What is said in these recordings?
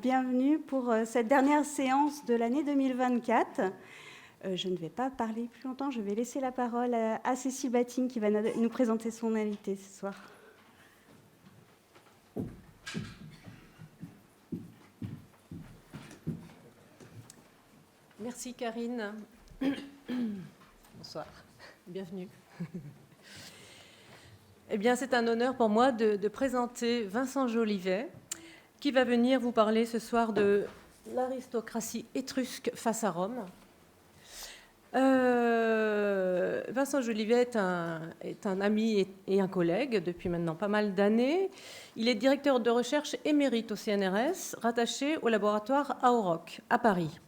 bienvenue pour cette dernière séance de l'année 2024. Je ne vais pas parler plus longtemps, je vais laisser la parole à Cécile Batine qui va nous présenter son invité ce soir. Merci Karine. Bonsoir, bienvenue. Eh bien, c'est un honneur pour moi de présenter Vincent Jolivet, qui va venir vous parler ce soir de l'aristocratie étrusque face à Rome. Vincent Jolivet est un ami et un collègue depuis maintenant pas mal d'années. Il est directeur de recherche émérite au CNRS, rattaché au laboratoire AOROC à Paris.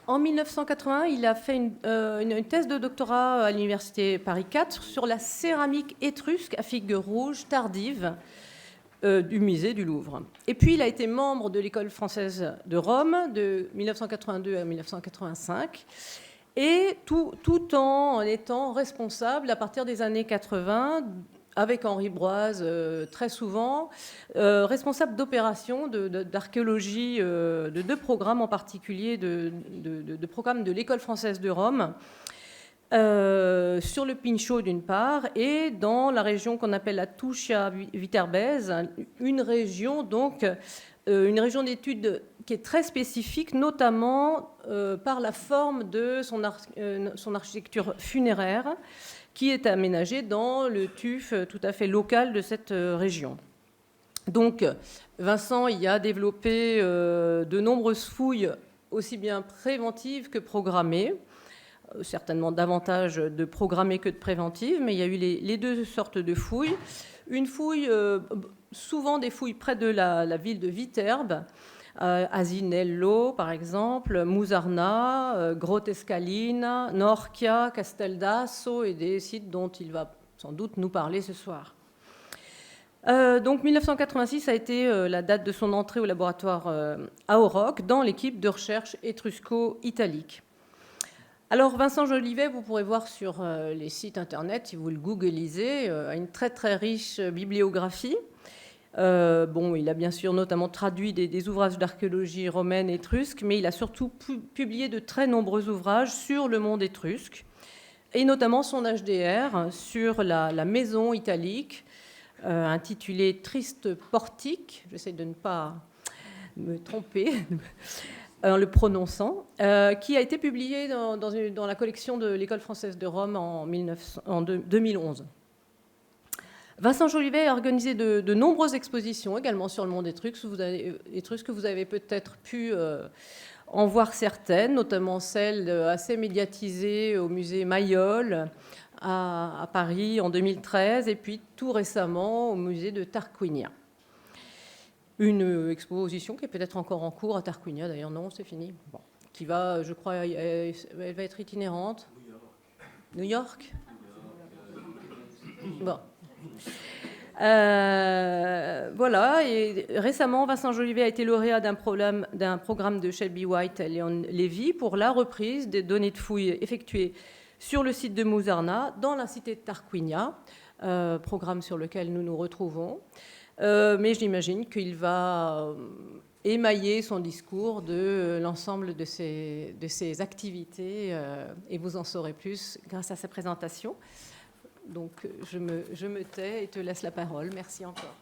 En 1981, il a fait une thèse de doctorat à l'université Paris 4 sur la céramique étrusque à figures rouges tardive du musée du Louvre. Et puis, il a été membre de l'École française de Rome de 1982 à 1985, et tout en étant responsable, à partir des années 80, avec Henri Broise, très souvent, responsable d'opérations d'archéologie, de deux programmes en particulier, de programmes de l'École française de Rome, sur le Pincio d'une part, et dans la région qu'on appelle la Tuscia-Viterbese, une région d'études qui est très spécifique, notamment par la forme de son architecture funéraire, qui est aménagée dans le tuf tout à fait local de cette région. Donc, Vincent y a développé de nombreuses fouilles, aussi bien préventives que programmées, certainement davantage de programmées que de préventives, mais il y a eu les deux sortes de fouilles. Une fouille, souvent des fouilles près de la ville de Viterbe, Asinello, par exemple, Musarna, Grotescalina, Norcia, Casteldasso et des sites dont il va sans doute nous parler ce soir. Donc 1986 a été la date de son entrée au laboratoire AOROC dans l'équipe de recherche étrusco-italique. Alors Vincent Jolivet, vous pourrez voir sur les sites internet, si vous le googlisez, une très très riche bibliographie. Il a bien sûr notamment traduit des ouvrages d'archéologie romaine et étrusque, mais il a surtout publié de très nombreux ouvrages sur le monde étrusque, et notamment son HDR sur la maison italique, intitulée Triste Portique, j'essaie de ne pas me tromper en le prononçant, qui a été publié dans la collection de l'École française de Rome en 2011. Vincent Jolivet a organisé de nombreuses expositions également sur le monde étrusque. Vous avez peut-être pu en voir certaines, notamment celle assez médiatisée au musée Mayol à Paris en 2013, et puis tout récemment au musée de Tarquinia. Une exposition qui est peut-être encore en cours à Tarquinia, d'ailleurs non, c'est fini. Bon. Qui va, je crois, elle va être itinérante. New York. Bon. Voilà, et récemment, Vincent Jolivet a été lauréat d'un programme de Shelby White et Léon Lévy pour la reprise des données de fouilles effectuées sur le site de Musarna, dans la cité de Tarquinia, programme sur lequel nous nous retrouvons. Mais j'imagine qu'il va émailler son discours de l'ensemble de ses activités, et vous en saurez plus grâce à sa présentation. Donc, je me tais et te laisse la parole. Merci encore.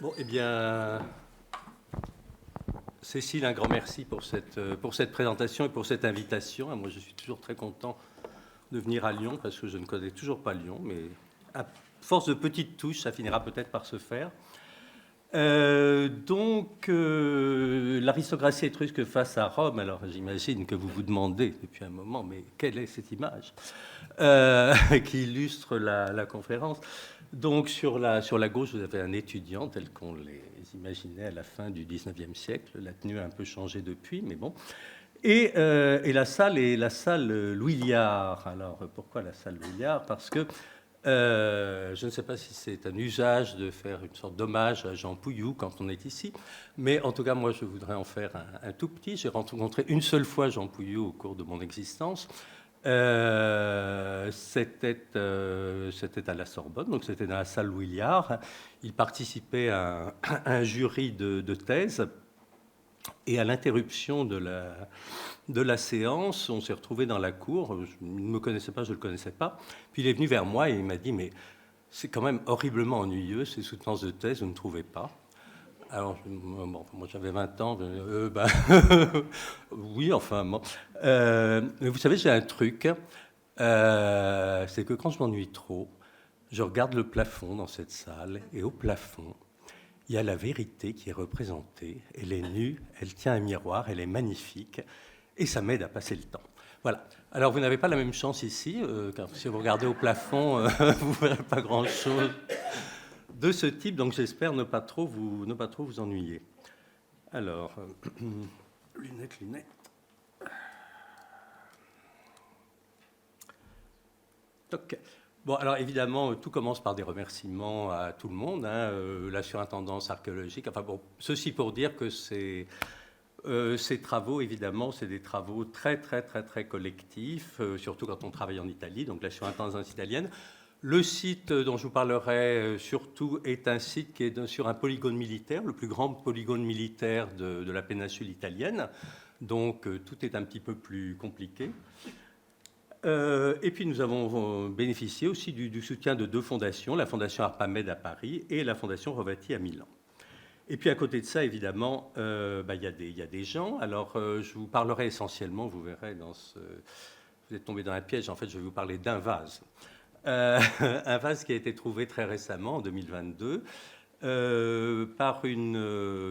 Bon, eh bien, Cécile, un grand merci pour cette présentation et pour cette invitation. Moi, je suis toujours très content de venir à Lyon parce que je ne connais toujours pas Lyon, mais à force de petites touches, ça finira peut-être par se faire. L'aristocratie étrusque face à Rome, alors j'imagine que vous vous demandez depuis un moment, mais quelle est cette image qui illustre la conférence. Donc sur la gauche, vous avez un étudiant tel qu'on les imaginait à la fin du 19e siècle. La tenue a un peu changé depuis, mais bon. Et la salle est la salle Louis Liard. Alors pourquoi la salle Louis Liard ? Parce que Je ne sais pas si c'est un usage de faire une sorte d'hommage à Jean Pouilloux quand on est ici, mais en tout cas, moi, je voudrais en faire un tout petit. J'ai rencontré une seule fois Jean Pouilloux au cours de mon existence. C'était à la Sorbonne, donc c'était dans la salle Louis-Liard. Il participait à un jury de thèse, et à l'interruption de la séance, on s'est retrouvé dans la cour. Il ne me connaissait pas, je ne le connaissais pas. Puis il est venu vers moi et il m'a dit « Mais c'est quand même horriblement ennuyeux, ces soutenances de thèse, vous ne trouvez pas ?» Alors, bon, moi j'avais 20 ans, oui, enfin, bon. Mais vous savez, j'ai un truc, c'est que quand je m'ennuie trop, je regarde le plafond dans cette salle, et au plafond, il y a la vérité qui est représentée. Elle est nue, elle tient un miroir, elle est magnifique, et ça m'aide à passer le temps. Voilà. Alors, vous n'avez pas la même chance ici, car si vous regardez au plafond, vous ne verrez pas grand-chose de ce type, donc j'espère ne pas trop vous ennuyer. Alors, lunettes. Ok. Bon, alors évidemment, tout commence par des remerciements à tout le monde, la surintendance archéologique. Enfin bon, ceci pour dire que ces travaux, évidemment, c'est des travaux très collectifs, surtout quand on travaille en Italie, donc la surintendance italienne. Le site dont je vous parlerai surtout est un site qui est sur un polygone militaire, le plus grand polygone militaire de la péninsule italienne. Donc tout est un petit peu plus compliqué. Et puis nous avons bénéficié aussi du soutien de deux fondations, la Fondation Arpamed à Paris et la Fondation Rovati à Milan. Et puis à côté de ça, évidemment, il y a des gens. Alors je vous parlerai essentiellement, vous verrez, vous êtes tombé dans un piège, en fait je vais vous parler d'un vase. Un vase qui a été trouvé très récemment, en 2022,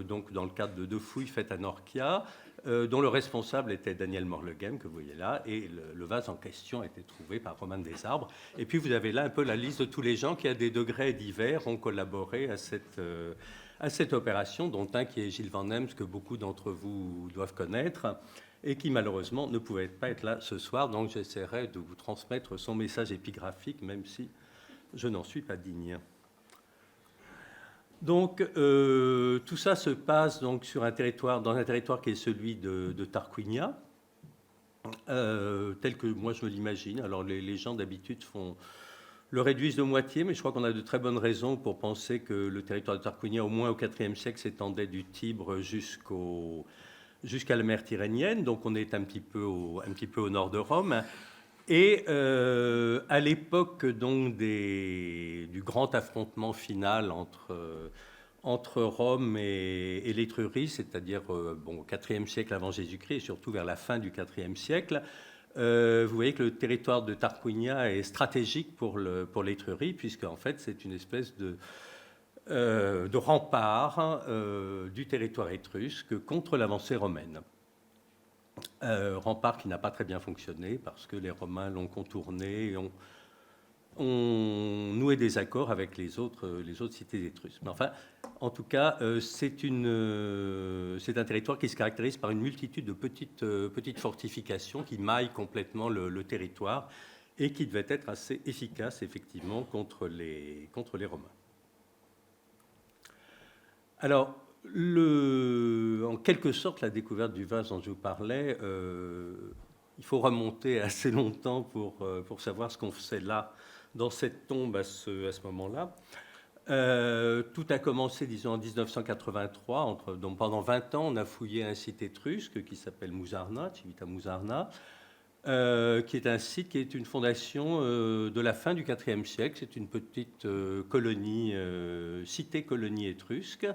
donc dans le cadre de deux fouilles faites à Norcia, dont le responsable était Daniel Morleghem, que vous voyez là, et le vase en question a été trouvé par Romain Desarbres. Et puis vous avez là un peu la liste de tous les gens qui, à des degrés divers, ont collaboré à cette opération, dont un qui est Gilles Van Hems, que beaucoup d'entre vous doivent connaître, et qui malheureusement ne pouvait pas être là ce soir, donc j'essaierai de vous transmettre son message épigraphique, même si je n'en suis pas digne. Donc tout ça se passe donc dans un territoire qui est celui de Tarquinia, tel que moi je me l'imagine. Alors les gens d'habitude le réduisent de moitié, mais je crois qu'on a de très bonnes raisons pour penser que le territoire de Tarquinia, au moins au IVe siècle, s'étendait du Tibre jusqu'à la mer Tyrrhénienne, donc on est un petit peu au nord de Rome. Et à l'époque donc du grand affrontement final entre Rome et l'Étrurie, c'est-à-dire au IVe siècle avant Jésus-Christ et surtout vers la fin du IVe siècle, vous voyez que le territoire de Tarquinia est stratégique pour l'Étrurie, puisque en fait c'est une espèce de rempart du territoire étrusque contre l'avancée romaine. Rempart qui n'a pas très bien fonctionné parce que les Romains l'ont contourné et ont noué des accords avec les autres cités étrusques. Mais enfin, en tout cas, c'est un territoire qui se caractérise par une multitude de petites fortifications qui maillent complètement le territoire et qui devaient être assez efficaces, effectivement, contre les Romains. Alors, en quelque sorte, la découverte du vase dont je vous parlais, il faut remonter assez longtemps pour savoir ce qu'on faisait là, dans cette tombe à ce moment-là. Tout a commencé, disons, en 1983. Donc pendant 20 ans, on a fouillé un site étrusque qui s'appelle Musarna, Civita Musarna, qui est un site qui est une fondation de la fin du IVe siècle. C'est une petite cité-colonie étrusque.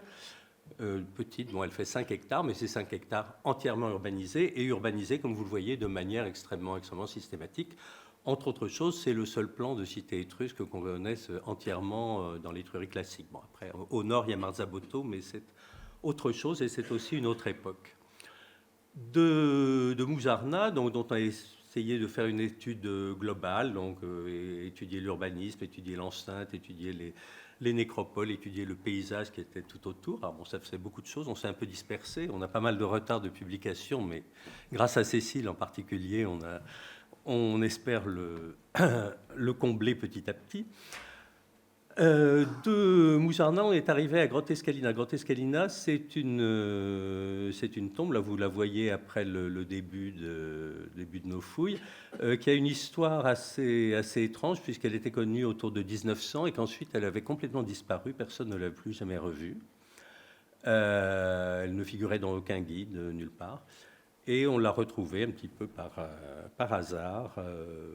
Petite, bon, elle fait 5 hectares, mais c'est 5 hectares entièrement urbanisés, comme vous le voyez, de manière extrêmement systématique. Entre autres choses, c'est le seul plan de cité étrusque qu'on connaisse entièrement dans l'Étrurie classique. Bon, après, au nord, il y a Marzabotto, mais c'est autre chose et c'est aussi une autre époque. De Musarna, dont on a essayé de faire une étude globale, donc étudier l'urbanisme, étudier l'enceinte, étudier les nécropoles, étudier le paysage qui était tout autour. Alors bon, ça faisait beaucoup de choses, on s'est un peu dispersé, on a pas mal de retard de publication, mais grâce à Cécile en particulier, on espère le combler petit à petit. De Mouzarna, on est arrivé à Grotte Escalina. Grotte Escalina, c'est une tombe, là vous la voyez après le début de nos fouilles, qui a une histoire assez étrange, puisqu'elle était connue autour de 1900 et qu'ensuite elle avait complètement disparu, personne ne l'a plus jamais revue. Elle ne figurait dans aucun guide, nulle part. Et on l'a retrouvée un petit peu par hasard,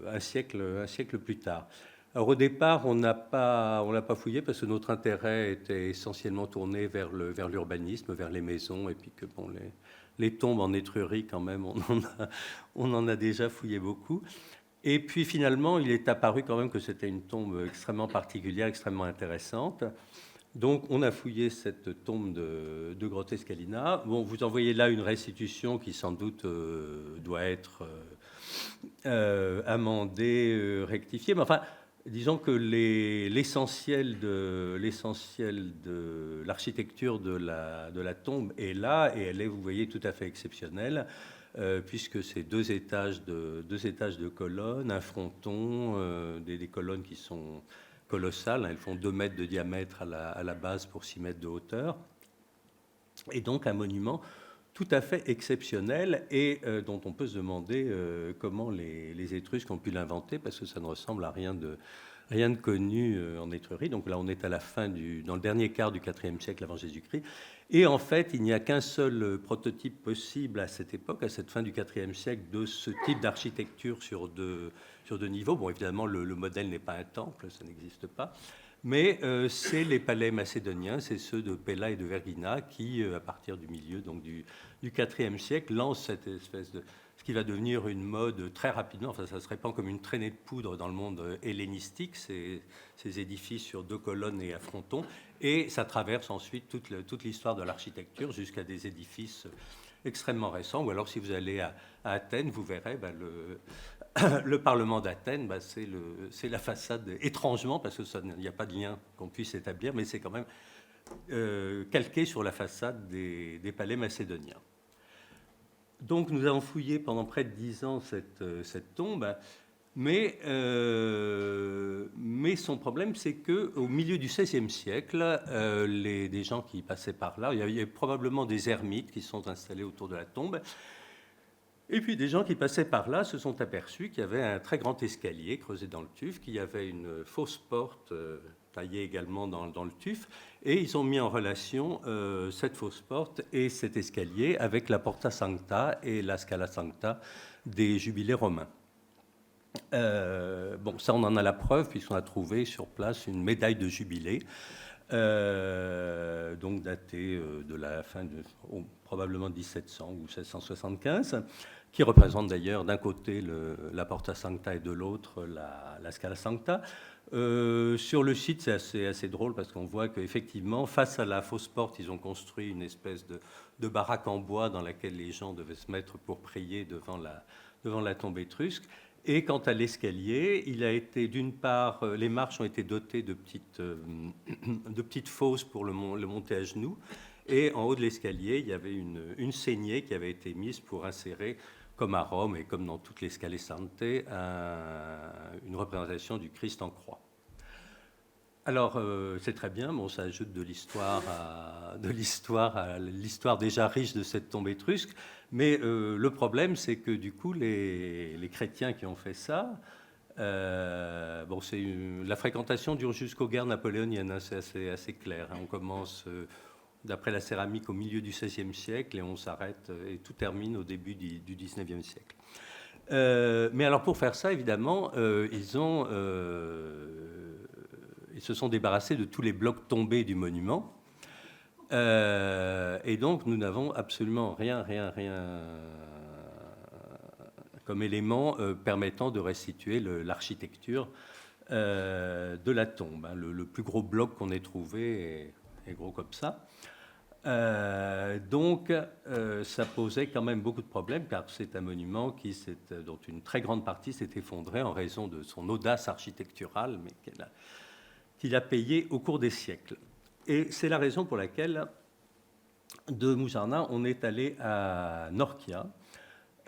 un siècle plus tard. Alors au départ, on l'a pas fouillé parce que notre intérêt était essentiellement tourné vers l'urbanisme, vers les maisons, et puis que bon, les tombes en Étrurie, quand même, on en a déjà fouillé beaucoup. Et puis finalement, il est apparu quand même que c'était une tombe extrêmement particulière, extrêmement intéressante. Donc on a fouillé cette tombe de Grotte Escalina. Bon, vous en voyez là une restitution qui sans doute doit être amendée, rectifiée. Mais enfin, disons que l'essentiel de l'architecture de la tombe est là, et elle est, vous voyez, tout à fait exceptionnelle, puisque c'est deux étages de colonnes, un fronton, des colonnes qui sont colossales, elles font 2 mètres de diamètre à la base pour 6 mètres de hauteur, et donc un monument tout à fait exceptionnel et dont on peut se demander comment les Étrusques ont pu l'inventer, parce que ça ne ressemble à rien de connu en Étrurie. Donc là, on est à la fin dans le dernier quart du IVe siècle avant Jésus-Christ. Et en fait, il n'y a qu'un seul prototype possible à cette époque, à cette fin du IVe siècle, de ce type d'architecture sur deux niveaux. Bon, évidemment, le modèle n'est pas un temple, ça n'existe pas. Mais c'est les palais macédoniens, c'est ceux de Pella et de Vergina qui, à partir du milieu donc, du IVe siècle, lancent cette espèce de... ce qui va devenir une mode très rapidement. Enfin, ça se répand comme une traînée de poudre dans le monde hellénistique, ces édifices sur 2 colonnes et un fronton. Et ça traverse ensuite toute l'histoire de l'architecture jusqu'à des édifices extrêmement récents. Ou alors, si vous allez à Athènes, vous verrez le Parlement d'Athènes, c'est la façade, étrangement, parce qu'il n'y a pas de lien qu'on puisse établir, mais c'est quand même calqué sur la façade des palais macédoniens. Donc nous avons fouillé pendant près de 10 ans cette tombe, mais son problème, c'est qu'au milieu du XVIe siècle, des gens qui passaient par là, il y avait probablement des ermites qui se sont installés autour de la tombe. Et puis des gens qui passaient par là se sont aperçus qu'il y avait un très grand escalier creusé dans le tuf, qu'il y avait une fausse porte taillée également dans le tuf, et ils ont mis en relation cette fausse porte et cet escalier avec la Porta Sancta et la Scala Sancta des jubilés romains. Bon, ça on en a la preuve puisqu'on a trouvé sur place une médaille de jubilé, donc datée de la fin probablement 1700 ou 1675, qui représente d'ailleurs d'un côté la Porta Sancta et de l'autre la Scala Sancta. Sur le site, c'est assez drôle parce qu'on voit qu'effectivement, face à la fausse porte, ils ont construit une espèce de baraque en bois dans laquelle les gens devaient se mettre pour prier devant la tombe étrusque. Et quant à l'escalier, il a été, d'une part, les marches ont été dotées de petites fosses pour le monter à genoux. Et en haut de l'escalier, il y avait une saignée qui avait été mise pour insérer, comme à Rome et comme dans toutes les Scale Sante, une représentation du Christ en croix. Alors, c'est très bien, bon, ça ajoute de l'histoire à l'histoire déjà riche de cette tombe étrusque, mais le problème, c'est que du coup, les chrétiens qui ont fait ça, bon, la fréquentation dure jusqu'aux guerres napoléoniennes, hein, c'est assez clair. Hein, on commence, d'après la céramique, au milieu du XVIe siècle et on s'arrête et tout termine au début du XIXe siècle. Mais alors, pour faire ça, évidemment, ils se sont débarrassés de tous les blocs tombés du monument. Et donc, nous n'avons absolument rien comme élément permettant de restituer l'architecture de la tombe. Le plus gros bloc qu'on ait trouvé est gros comme ça. Donc, ça posait quand même beaucoup de problèmes, car c'est un monument dont une très grande partie s'est effondrée en raison de son audace architecturale, mais qu'il a payé au cours des siècles. Et c'est la raison pour laquelle, de Mouzarna, on est allé à Norcia,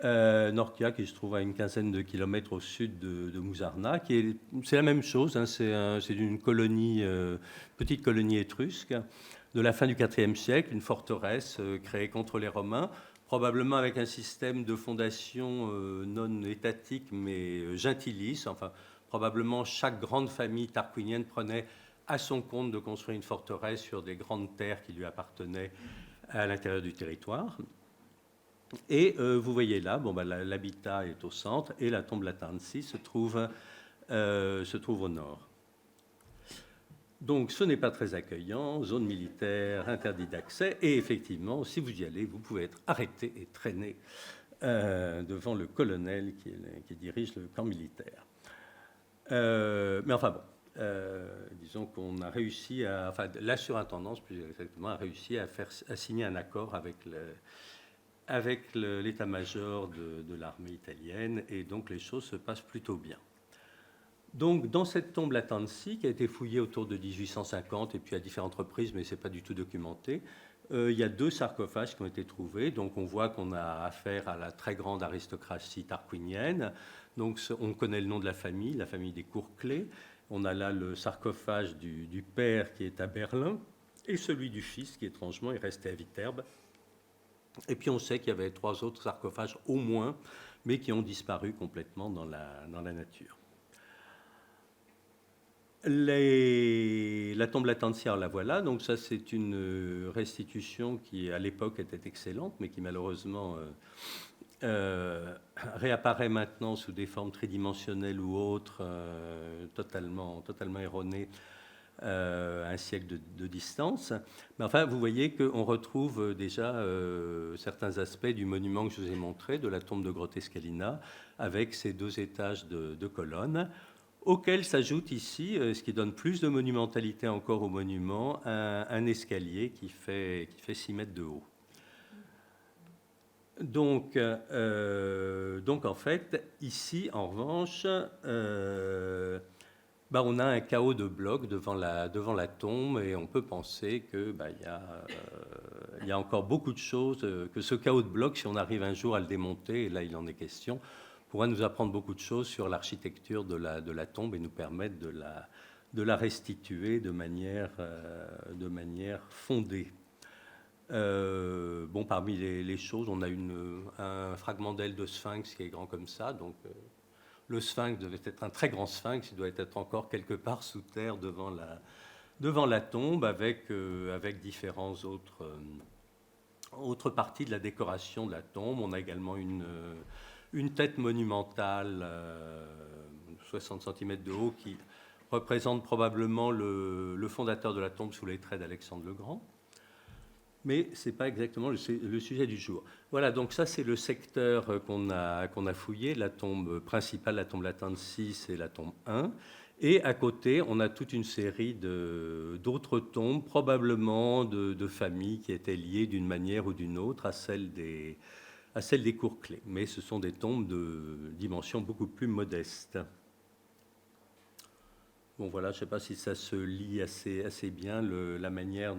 Norcia, qui se trouve à une quinzaine de kilomètres au sud de Mouzarna, c'est la même chose, hein, c'est une colonie, petite colonie étrusque de la fin du IVe siècle, une forteresse créée contre les Romains, probablement avec un système de fondation non étatique mais gentilice. Enfin, probablement chaque grande famille tarquinienne prenait à son compte de construire une forteresse sur des grandes terres qui lui appartenaient à l'intérieur du territoire. Et vous voyez là, l'habitat est au centre et la tombe Latanzi se trouve au nord. Donc ce n'est pas très accueillant, zone militaire, interdit d'accès, et effectivement, si vous y allez, vous pouvez être arrêté et traîné devant le colonel qui dirige le camp militaire. Mais enfin bon, disons qu'on a réussi la surintendance, plus exactement, a réussi à signer un accord avec l'état-major de l'armée italienne, et donc les choses se passent plutôt bien. Donc, dans cette tombe Latanzi, qui a été fouillée autour de 1850, et puis à différentes reprises, mais ce n'est pas du tout documenté, il y a 2 sarcophages qui ont été trouvés. Donc, on voit qu'on a affaire à la très grande aristocratie tarquinienne. Donc, on connaît le nom de la famille des Courclés. On a là le sarcophage du père qui est à Berlin, et celui du fils qui, étrangement, est resté à Viterbe. Et puis, on sait qu'il y avait 3 autres sarcophages, au moins, mais qui ont disparu complètement dans la nature. La tombe Latanzi, la voilà. Donc ça, c'est une restitution qui, à l'époque, était excellente, mais qui, malheureusement, réapparaît maintenant sous des formes tridimensionnelles ou autres, totalement erronées, à un siècle de distance. Mais enfin, vous voyez qu'on retrouve déjà certains aspects du monument que je vous ai montré, de la tombe de Grottescalina, avec ses 2 étages de colonnes, auquel s'ajoute ici, ce qui donne plus de monumentalité encore au monument, un escalier qui fait 6 mètres de haut. Donc en fait, ici, en revanche, on a un chaos de blocs devant la tombe, et on peut penser que il y a encore beaucoup de choses, que ce chaos de blocs, si on arrive un jour à le démonter, et là il en est question, pourra nous apprendre beaucoup de choses sur l'architecture de la tombe et nous permettre de la restituer de manière fondée. Parmi les choses, on a un fragment d'aile de sphinx qui est grand comme ça. Donc, le sphinx devait être un très grand sphinx. Il doit être encore quelque part sous terre devant la tombe, avec différents autres parties de la décoration de la tombe. On a également une tête monumentale, 60 cm de haut, qui représente probablement le fondateur de la tombe sous les traits d'Alexandre le Grand. Mais ce n'est pas exactement le sujet du jour. Voilà, donc ça c'est le secteur qu'on a fouillé, la tombe principale, la tombe Latanzi, c'est la tombe 1. Et à côté, on a toute une série d'autres tombes, probablement de familles qui étaient liées d'une manière ou d'une autre à celle des Courclés. Mais ce sont des tombes de dimension beaucoup plus modeste. Bon voilà, je ne sais pas si ça se lit assez bien, la manière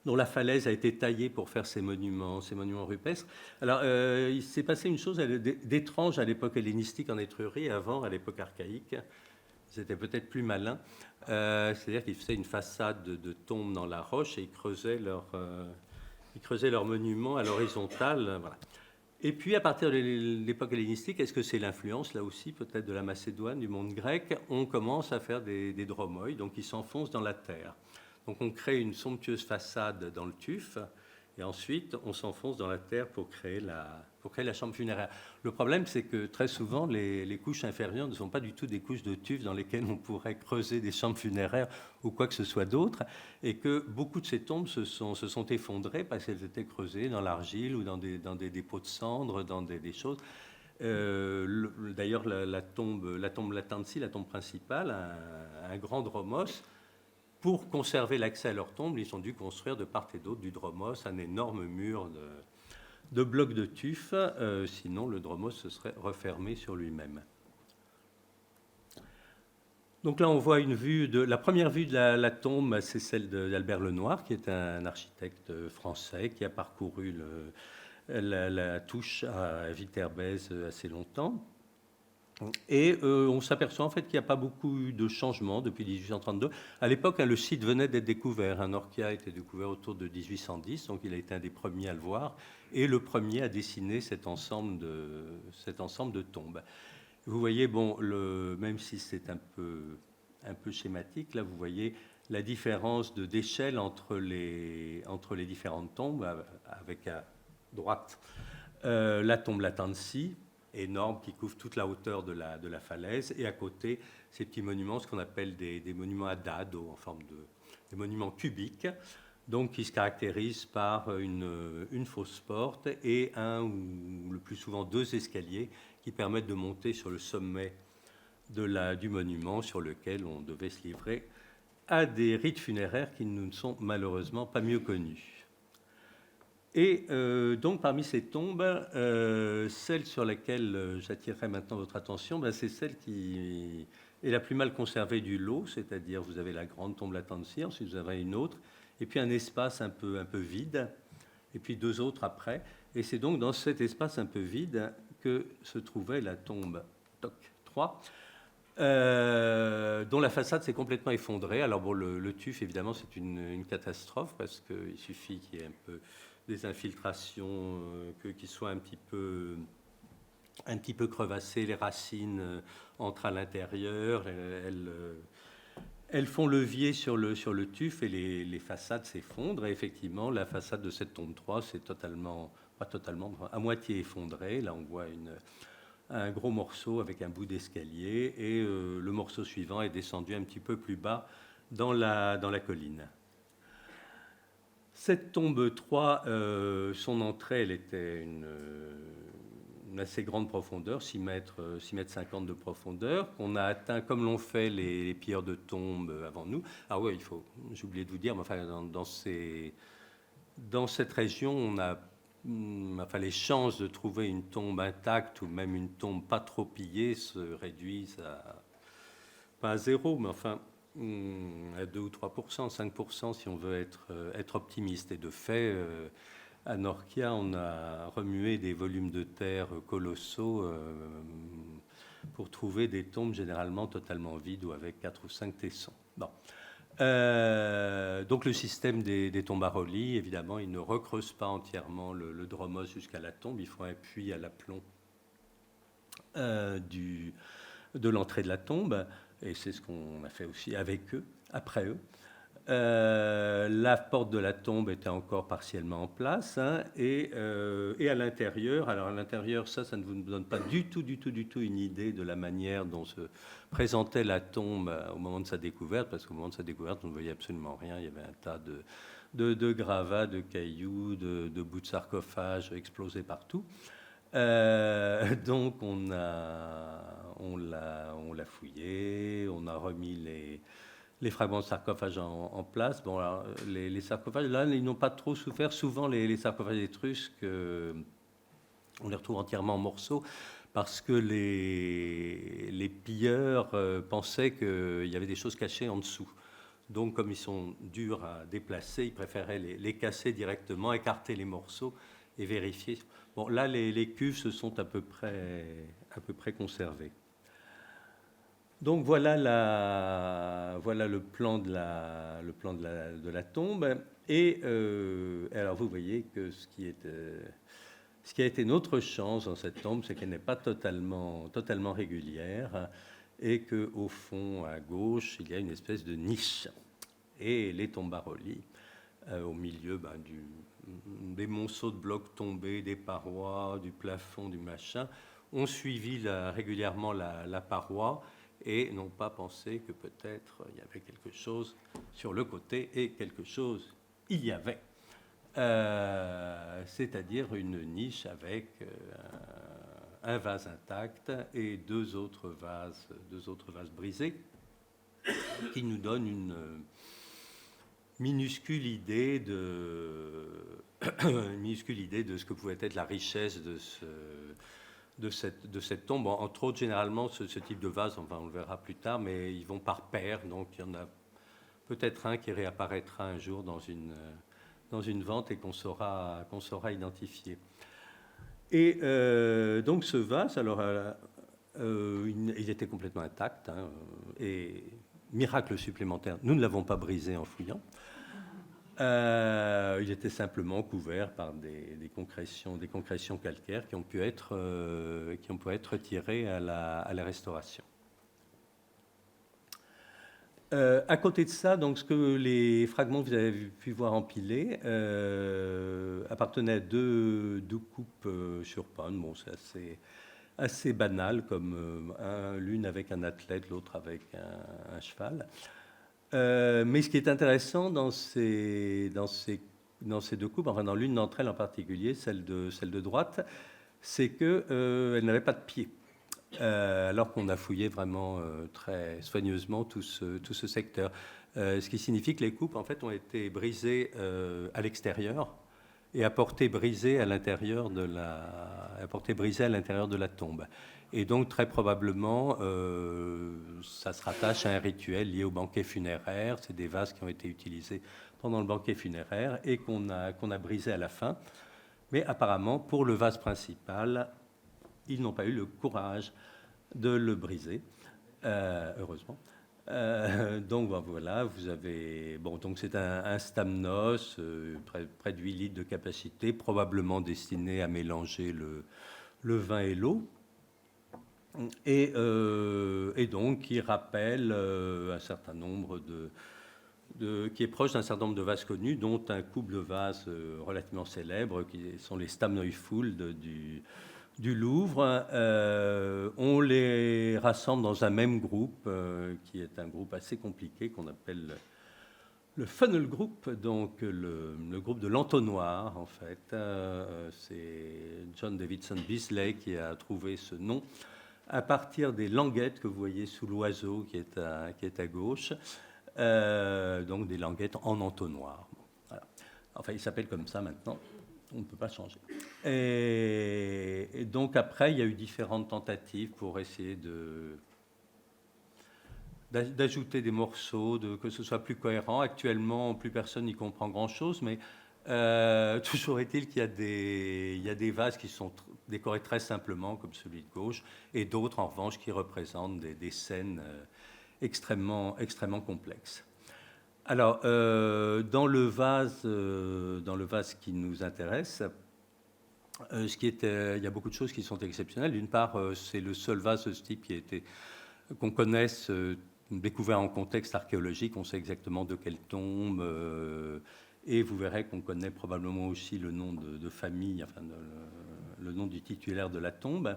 dont la falaise a été taillée pour faire ces monuments rupestres. Alors, il s'est passé une chose d'étrange à l'époque hellénistique en Étrurie, avant, à l'époque archaïque. C'était peut-être plus malin. C'est-à-dire qu'ils faisaient une façade de tombes dans la roche et ils creusaient leur monument à l'horizontale. Voilà. Et puis, à partir de l'époque hellénistique, est-ce que c'est l'influence, là aussi, peut-être de la Macédoine, du monde grec? On commence à faire des dromoïs, donc ils s'enfoncent dans la terre. Donc on crée une somptueuse façade dans le tuf, et ensuite on s'enfonce dans la terre pour créer la chambre funéraire. Le problème, c'est que très souvent, les couches inférieures ne sont pas du tout des couches de tuf dans lesquelles on pourrait creuser des chambres funéraires ou quoi que ce soit d'autre, et que beaucoup de ces tombes se sont effondrées parce qu'elles étaient creusées dans l'argile ou dans des dépôts de cendres, dans des choses. D'ailleurs, la tombe Latanzi, la tombe principale, un grand dromos. Pour conserver l'accès à leur tombe, ils ont dû construire de part et d'autre du dromos, un énorme mur de blocs de tuf, sinon le dromos se serait refermé sur lui-même. Donc là, on voit la première vue de la tombe, c'est celle d'Albert Lenoir, qui est un architecte français qui a parcouru la touche à Viterbèze assez longtemps. Et on s'aperçoit en fait qu'il n'y a pas beaucoup eu de changements depuis 1832. À l'époque, le site venait d'être découvert. Norkia a été découvert autour de 1810, donc il a été un des premiers à le voir et le premier à dessiner cet ensemble de tombes. Vous voyez, bon, même si c'est un peu schématique, là, vous voyez la différence d'échelle entre les différentes tombes, avec à droite la tombe Latanzi, énorme, qui couvre toute la hauteur de la falaise, et à côté, ces petits monuments, ce qu'on appelle des monuments à dado, en forme des monuments cubiques, donc qui se caractérisent par une fausse porte et un ou le plus souvent 2 escaliers qui permettent de monter sur le sommet du monument sur lequel on devait se livrer à des rites funéraires qui ne sont malheureusement pas mieux connus. Et donc parmi ces tombes, celle sur laquelle j'attirerai maintenant votre attention, c'est celle qui est la plus mal conservée du lot, c'est-à-dire vous avez la grande tombe Latanzi, ensuite vous avez une autre, et puis un espace un peu vide, et puis 2 autres après. Et c'est donc dans cet espace un peu vide que se trouvait la tombe Toc 3, dont la façade s'est complètement effondrée. Alors bon, le tuf, évidemment, c'est une catastrophe, parce qu'il suffit qu'il y ait un peu des infiltrations qui soient un petit peu crevassées, les racines entrent à l'intérieur, elles font levier sur le tuf et les façades s'effondrent. Et effectivement, la façade de cette tombe 3, c'est pas totalement, à moitié effondrée. Là, on voit un gros morceau avec un bout d'escalier, et le morceau suivant est descendu un petit peu plus bas dans la colline. Cette tombe 3, son entrée, elle était une assez grande profondeur, 6 mètres 50 de profondeur, qu'on a atteint comme l'ont fait les pilleurs de tombes avant nous. Ah oui, j'ai oublié de vous dire, mais enfin, dans cette région, on a les chances de trouver une tombe intacte ou même une tombe pas trop pillée se réduisent pas à 0, mais enfin à 2 ou 3%, 5% si on veut être optimiste. Et de fait, à Norkia, on a remué des volumes de terre colossaux pour trouver des tombes généralement totalement vides ou avec 4 ou 5 tessons. Bon. Donc le système des tombes à relief, évidemment, il ne recreuse pas entièrement le dromos jusqu'à la tombe. Il faut un puits à l'aplomb de l'entrée de la tombe, et c'est ce qu'on a fait aussi avec eux, après eux. La porte de la tombe était encore partiellement en place, et à l'intérieur, alors à l'intérieur, ça ne vous donne pas du tout une idée de la manière dont se présentait la tombe au moment de sa découverte, parce qu'au moment de sa découverte, on ne voyait absolument rien. Il y avait un tas de gravats, de cailloux, de bouts de sarcophage explosés partout. Donc on l'a fouillé, on a remis les fragments de sarcophage en place. Bon, alors, les sarcophages, là, ils n'ont pas trop souffert. Souvent, les sarcophages étrusques, on les retrouve entièrement en morceaux, parce que les pilleurs pensaient qu'il y avait des choses cachées en dessous. Donc, comme ils sont durs à déplacer, ils préféraient les casser directement, écarter les morceaux et vérifier. Bon, là, les cuves se sont à peu près conservées. Donc voilà le plan de la tombe. Et alors vous voyez que ce qui a été notre chance dans cette tombe, c'est qu'elle n'est pas totalement régulière, et qu'au fond, à gauche, il y a une espèce de niche. Et les tombes à relief, au milieu des monceaux de blocs tombés, des parois, du plafond, du machin, ont suivi régulièrement la paroi, et n'ont pas pensé que peut-être il y avait quelque chose sur le côté, et quelque chose il y avait. C'est-à-dire une niche avec un vase intact et deux autres vases brisés, qui nous donnent une minuscule idée de ce que pouvait être la richesse de cette tombe. Entre autres, généralement, ce type de vase, enfin, on le verra plus tard, mais ils vont par paire, donc il y en a peut-être un qui réapparaîtra un jour dans une vente et qu'on saura identifier. Et donc ce vase, alors, il était complètement intact, hein, et miracle supplémentaire, nous ne l'avons pas brisé en fouillant. Il était simplement couvert par des concrétions calcaires qui ont pu être retirées à la restauration. À côté de ça, donc, ce que les fragments que vous avez pu voir empilés appartenaient à deux coupes sur panne. Bon, c'est assez banal, comme l'une avec un athlète, l'autre avec un cheval. Mais ce qui est intéressant dans ces deux coupes, enfin dans l'une d'entre elles en particulier, celle de droite, c'est qu'elle n'avait pas de pied. Alors qu'on a fouillé vraiment très soigneusement tout ce secteur. Ce qui signifie que les coupes, en fait, ont été brisées à l'extérieur et apportées brisées à l'intérieur de la tombe. Et donc, très probablement, ça se rattache à un rituel lié au banquet funéraire. C'est des vases qui ont été utilisés pendant le banquet funéraire et qu'on a brisé à la fin. Mais apparemment, pour le vase principal, ils n'ont pas eu le courage de le briser, heureusement. Donc voilà, vous avez... Bon, donc c'est un stamnos, près de 8 litres de capacité, probablement destiné à mélanger le vin et l'eau. Et donc qui rappelle un certain nombre qui est proche d'un certain nombre de vases connus, dont un couple de vases relativement célèbres, qui sont les Stamneufuld du Louvre. On les rassemble dans un même groupe, qui est un groupe assez compliqué, qu'on appelle le Funnel Group, donc le groupe de l'entonnoir, en fait. C'est John Davidson Beasley qui a trouvé ce nom à partir des languettes que vous voyez sous l'oiseau qui est à gauche, donc des languettes en entonnoir. Bon, voilà. Enfin, il s'appelle comme ça maintenant, on ne peut pas changer. Et donc après, il y a eu différentes tentatives pour essayer d'ajouter des morceaux, que ce soit plus cohérent. Actuellement, plus personne n'y comprend grand-chose, mais toujours est-il qu'il y a des vases qui sont décorés très simplement, comme celui de gauche, et d'autres, en revanche, qui représentent des scènes extrêmement complexes. Alors, dans le vase qui nous intéresse, il y a beaucoup de choses qui sont exceptionnelles. D'une part, c'est le seul vase de ce type qu'on connaisse, découvert en contexte archéologique. On sait exactement de quelle tombe. Et vous verrez qu'on connaît probablement aussi le nom de famille, enfin le nom du titulaire de la tombe.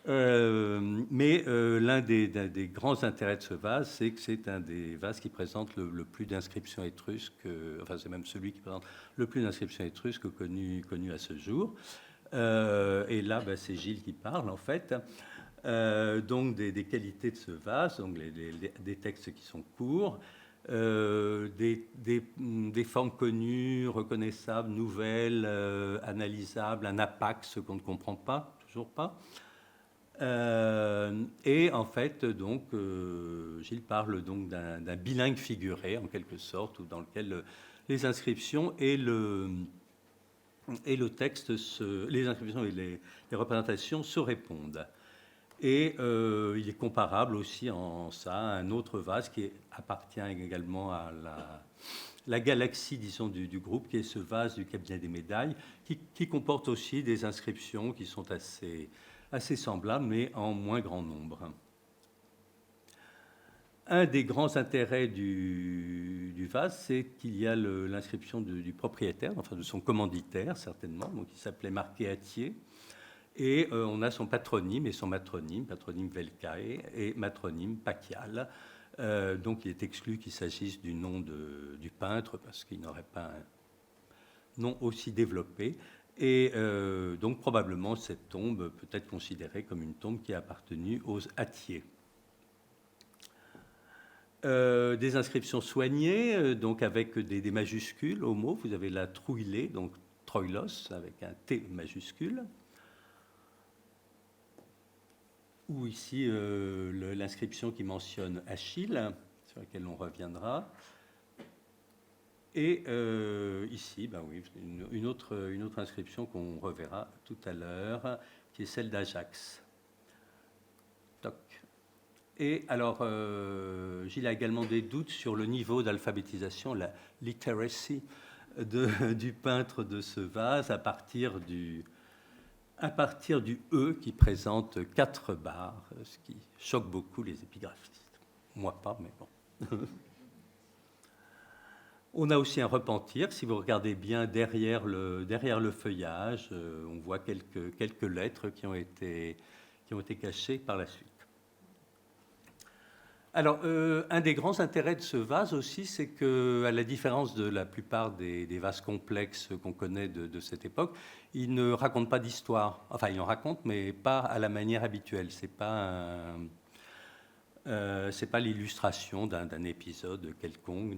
Mais l'un des grands intérêts de ce vase, c'est que c'est un des vases qui présente le plus d'inscriptions étrusques, enfin c'est même celui qui présente le plus d'inscriptions étrusques connu à ce jour. Et là, c'est Gilles qui parle, en fait. Donc des qualités de ce vase, donc des textes qui sont courts, des formes connues, reconnaissables, nouvelles, analysables, un apax qu'on ne comprend pas, toujours pas. Et en fait, donc, Gilles parle donc d'un bilingue figuré, en quelque sorte, dans lequel les inscriptions et le texte, les inscriptions et les représentations se répondent. Et il est comparable aussi en ça à un autre vase qui appartient également à la galaxie, disons, du groupe, qui est ce vase du cabinet des médailles, qui comporte aussi des inscriptions qui sont assez semblables, mais en moins grand nombre. Un des grands intérêts du vase, c'est qu'il y a l'inscription du propriétaire, enfin de son commanditaire, certainement, donc il s'appelait Marquet-Attier. Et on a son patronyme patronyme Velcae et matronyme Pachial. Donc il est exclu qu'il s'agisse du nom du peintre, parce qu'il n'aurait pas un nom aussi développé. Et donc probablement cette tombe peut être considérée comme une tombe qui a appartenu aux Attiers. Des inscriptions soignées, donc avec des majuscules au mot. Vous avez la trouillée, donc troilos avec un T majuscule. Ou ici l'inscription qui mentionne Achille, sur laquelle on reviendra. Et ici, ben oui, une autre inscription qu'on reverra tout à l'heure, qui est celle d'Ajax. Toc. Et alors, Gilles a également des doutes sur le niveau d'alphabétisation, la literacy du peintre de ce vase à partir du E qui présente 4 barres, ce qui choque beaucoup les épigraphistes. Moi pas, mais bon. On a aussi un repentir. Si vous regardez bien derrière le feuillage, on voit quelques lettres qui ont été cachées par la suite. Alors, un des grands intérêts de ce vase aussi, c'est qu'à la différence de la plupart des vases complexes qu'on connaît de cette époque, il ne raconte pas d'histoire. Enfin, il en raconte, mais pas à la manière habituelle. C'est pas l'illustration d'un épisode quelconque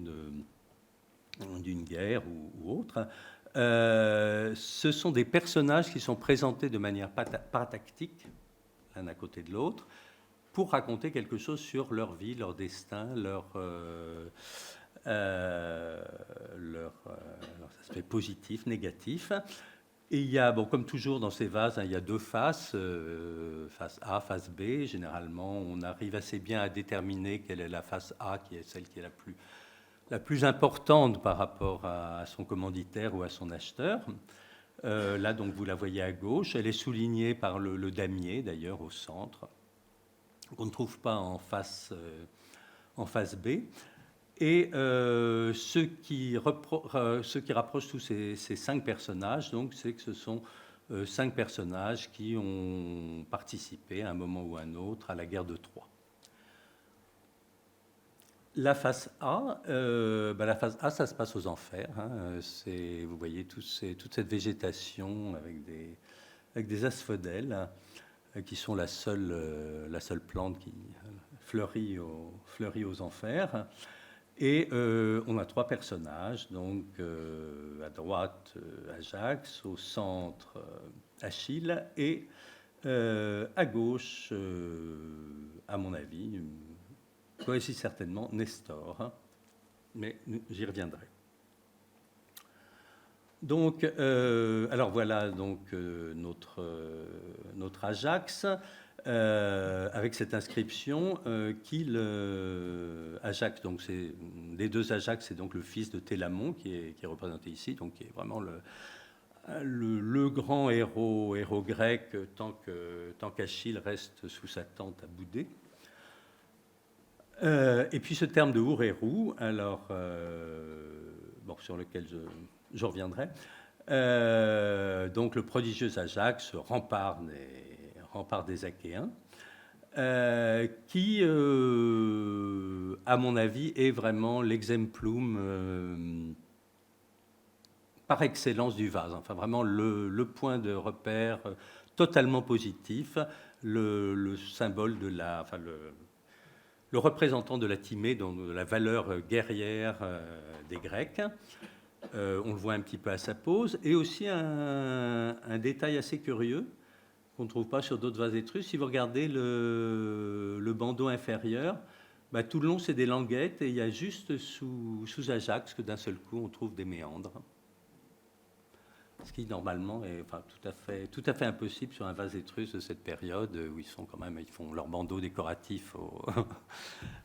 d'une guerre ou autre. Ce sont des personnages qui sont présentés de manière paratactique, l'un à côté de l'autre, pour raconter quelque chose sur leur vie, leur destin, leur aspect positif, négatif. Et il y a, bon, comme toujours dans ces vases, hein, il y a 2 faces, face A, face B. Généralement, on arrive assez bien à déterminer quelle est la face A, qui est celle qui est la plus importante par rapport à son commanditaire ou à son acheteur. Là, donc, vous la voyez à gauche. Elle est soulignée par le damier, d'ailleurs, au centre, qu'on ne trouve pas en face B. Et ce qui rapproche tous ces 5 personnages, donc, c'est que ce sont 5 personnages qui ont participé à un moment ou à un autre à la guerre de Troie. La face A, ça se passe aux enfers. Hein. Vous voyez toute cette végétation avec des asphodèles qui sont la seule plante qui fleurit aux enfers. Et on a 3 personnages, donc à droite Ajax, au centre Achille, et à gauche, à mon avis, aussi certainement Nestor, hein, mais j'y reviendrai. Donc, alors voilà donc notre Ajax avec cette inscription Ajax, donc c'est les 2 Ajax, c'est donc le fils de Télamon qui est représenté ici, donc qui est vraiment le grand héros grec tant qu'Achille reste sous sa tente à bouder. Et puis ce terme de Houréroux, alors sur lequel je reviendrai. Donc le prodigieux Ajax, rempart des Achéens, qui, à mon avis, est vraiment l'exemplum par excellence du vase. Enfin, vraiment le point de repère totalement positif, le symbole de le représentant de la Timée, de la valeur guerrière des Grecs. On le voit un petit peu à sa pose. Et aussi un détail assez curieux qu'on ne trouve pas sur d'autres vases étrusques. Si vous regardez le bandeau inférieur, tout le long, c'est des languettes. Et il y a juste sous Ajax que d'un seul coup, on trouve des méandres. Ce qui, normalement, est tout à fait impossible sur un vase étrusque de cette période où ils font leur bandeau décoratif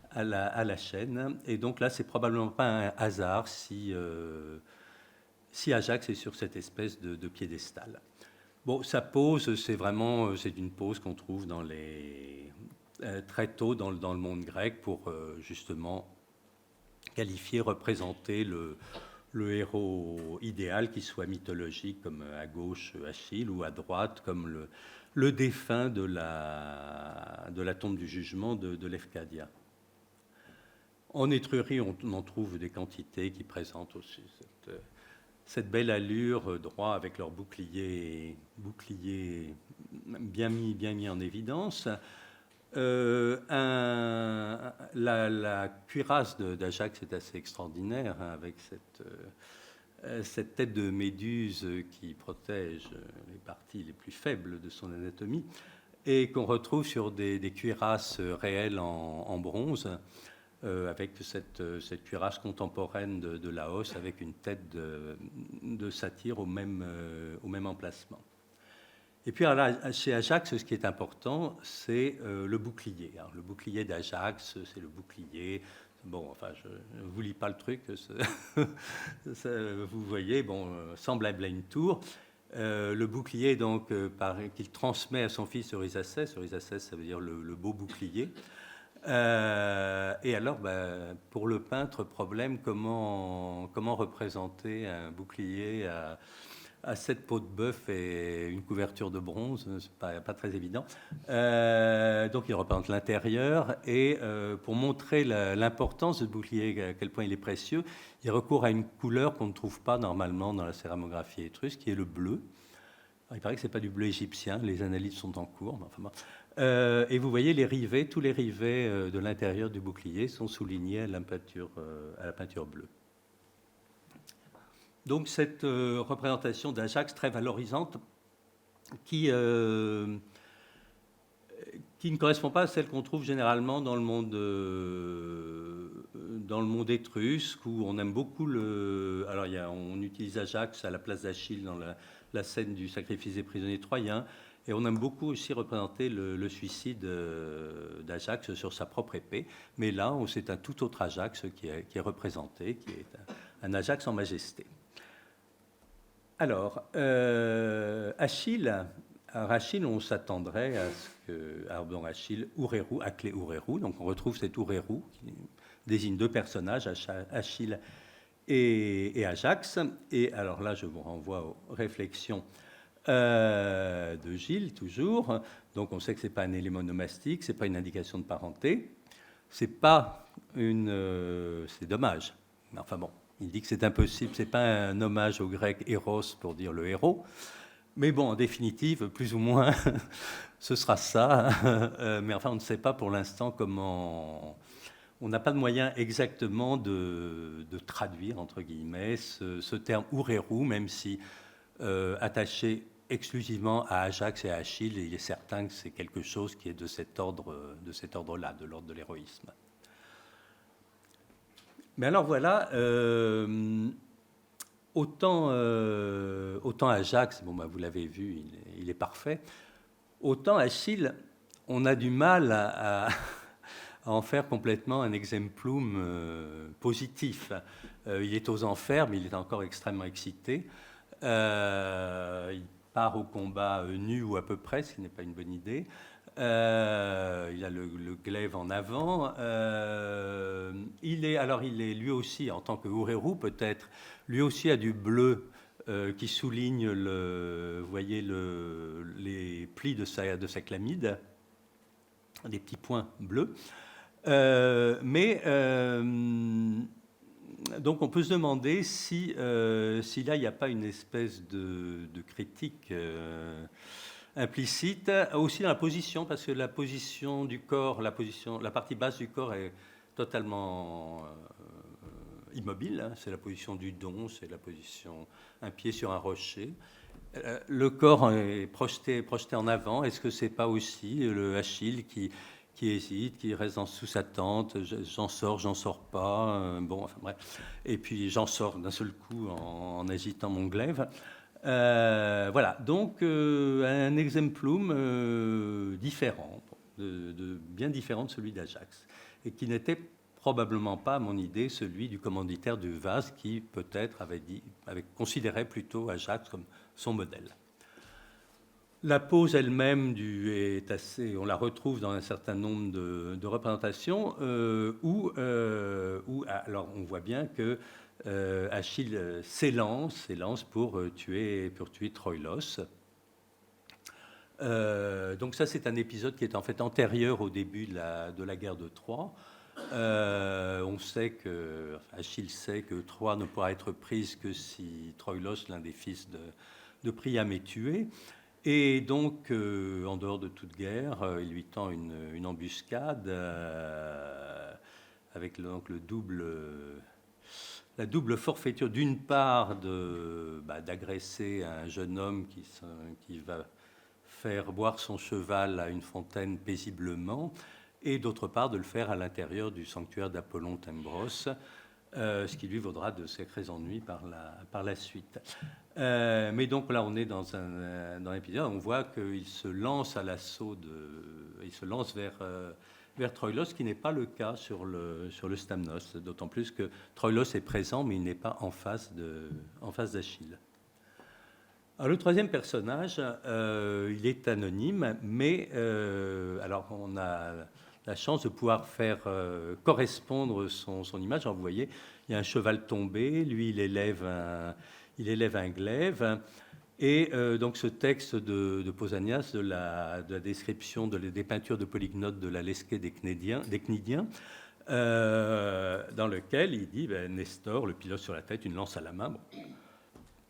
à la chaîne. Et donc là, c'est probablement pas un hasard si Ajax est sur cette espèce de piédestal. Bon, sa pose, c'est une pose qu'on trouve très tôt dans le monde grec pour justement qualifier, représenter le héros idéal, qui soit mythologique comme à gauche Achille ou à droite comme le défunt de la tombe du jugement de Lefcadia. En Étrurie, on en trouve des quantités qui présentent aussi cette belle allure, droit avec leur bouclier bien mis en évidence. La cuirasse d'Ajax est assez extraordinaire, hein, avec cette tête de méduse qui protège les parties les plus faibles de son anatomie et qu'on retrouve sur des cuirasses réelles en bronze. avec cette cuirasse contemporaine de Laos, avec une tête de satyre au même emplacement. Et puis alors là, chez Ajax, ce qui est important, c'est le bouclier. Alors, le bouclier d'Ajax, c'est le bouclier. Bon, enfin, je ne vous lis pas le truc. Vous voyez, bon, semblable à une tour. Le bouclier, donc, qu'il transmet à son fils Eurysacès. Eurysacès, ça veut dire le beau bouclier. Et alors, pour le peintre, problème, comment représenter un bouclier à 7 peaux de bœuf et une couverture de bronze, c'est pas très évident. Donc il représente l'intérieur, et pour montrer l'importance de ce bouclier, à quel point il est précieux, il recourt à une couleur qu'on ne trouve pas normalement dans la céramographie étrusque, qui est le bleu. Alors, il paraît que ce n'est pas du bleu égyptien, les analyses sont en cours. Mais enfin, bon. Et vous voyez les rivets, tous les rivets de l'intérieur du bouclier sont soulignés à la peinture bleue. Donc cette représentation d'Ajax très valorisante qui ne correspond pas à celle qu'on trouve généralement dans le monde étrusque, où on aime beaucoup alors on utilise Ajax à la place d'Achille dans la scène du sacrifice des prisonniers troyens, et on aime beaucoup aussi représenter le suicide d'Ajax sur sa propre épée, mais là c'est un tout autre Ajax qui est représenté, qui est un Ajax en majesté. Alors, Achille, on s'attendrait à ce que... Alors, bon, Achille, Oureru, donc on retrouve cet Oureru qui désigne deux personnages, Achille et Ajax. Et alors là, je vous renvoie aux réflexions de Gilles, toujours. Donc, on sait que ce n'est pas un élément onomastique, ce n'est pas une indication de parenté, c'est dommage, mais enfin bon. Il dit que c'est impossible, ce n'est pas un hommage au grec héros pour dire le héros. Mais bon, en définitive, plus ou moins, ce sera ça. Mais enfin, on ne sait pas pour l'instant comment... On n'a pas de moyen exactement de traduire, entre guillemets, ce terme Oureru, même si attaché exclusivement à Ajax et à Achille, il est certain que c'est quelque chose qui est de cet ordre-là, de l'ordre de l'héroïsme. Mais alors voilà, autant Ajax, vous l'avez vu, il est parfait, autant Achille, on a du mal à en faire complètement un exemplum positif. Il est aux enfers, mais il est encore extrêmement excité. Il part au combat nu ou à peu près, ce qui n'est pas une bonne idée. Il a le glaive en avant. Il est lui aussi, en tant que Oureru peut-être, lui aussi a du bleu qui souligne vous voyez les plis de sa chlamyde, des petits points bleus. Donc on peut se demander si là il n'y a pas une espèce de critique implicite aussi dans la position, parce que la position du corps, la partie basse du corps est totalement immobile, hein. C'est la position du don, c'est la position un pied sur un rocher. Le corps est projeté en avant. Est-ce que c'est pas aussi le Achille qui hésite, qui reste sous sa tente, j'en sors pas, bon, enfin bref. Et puis j'en sors d'un seul coup en agitant mon glaive. Voilà, donc un exemplum différent, bien différent de celui d'Ajax, et qui n'était probablement pas, à mon idée, celui du commanditaire du vase, qui peut-être avait considéré plutôt Ajax comme son modèle. La pose elle-même est assez, on la retrouve dans un certain nombre de représentations où alors on voit bien que Achille s'élance pour tuer Troïlos. Donc ça, c'est un épisode qui est en fait antérieur au début de la guerre de Troie. Achille sait que Troie ne pourra être prise que si Troïlos, l'un des fils de Priam, est tué. Et donc, en dehors de toute guerre, il lui tend une embuscade avec la double forfaiture, d'une part d'agresser un jeune homme qui va faire boire son cheval à une fontaine paisiblement, et d'autre part de le faire à l'intérieur du sanctuaire d'Apollon Thembros, ce qui lui vaudra de sacrés ennuis par la suite. Mais donc là, on est dans l'épisode, on voit qu'il se lance à l'assaut il se lance vers Troïlos, ce qui n'est pas le cas sur le Stamnos, d'autant plus que Troïlos est présent, mais il n'est pas en face d'Achille. Alors, le troisième personnage, il est anonyme, mais alors on a la chance de pouvoir faire correspondre son image. Alors, vous voyez, il y a un cheval tombé, lui il élève un glaive, et donc ce texte de Pausanias, de la description des peintures de Polygnote de la Lesquée des Cnidiens, dans lequel il dit Nestor, le pilote sur la tête, une lance à la main. Bon,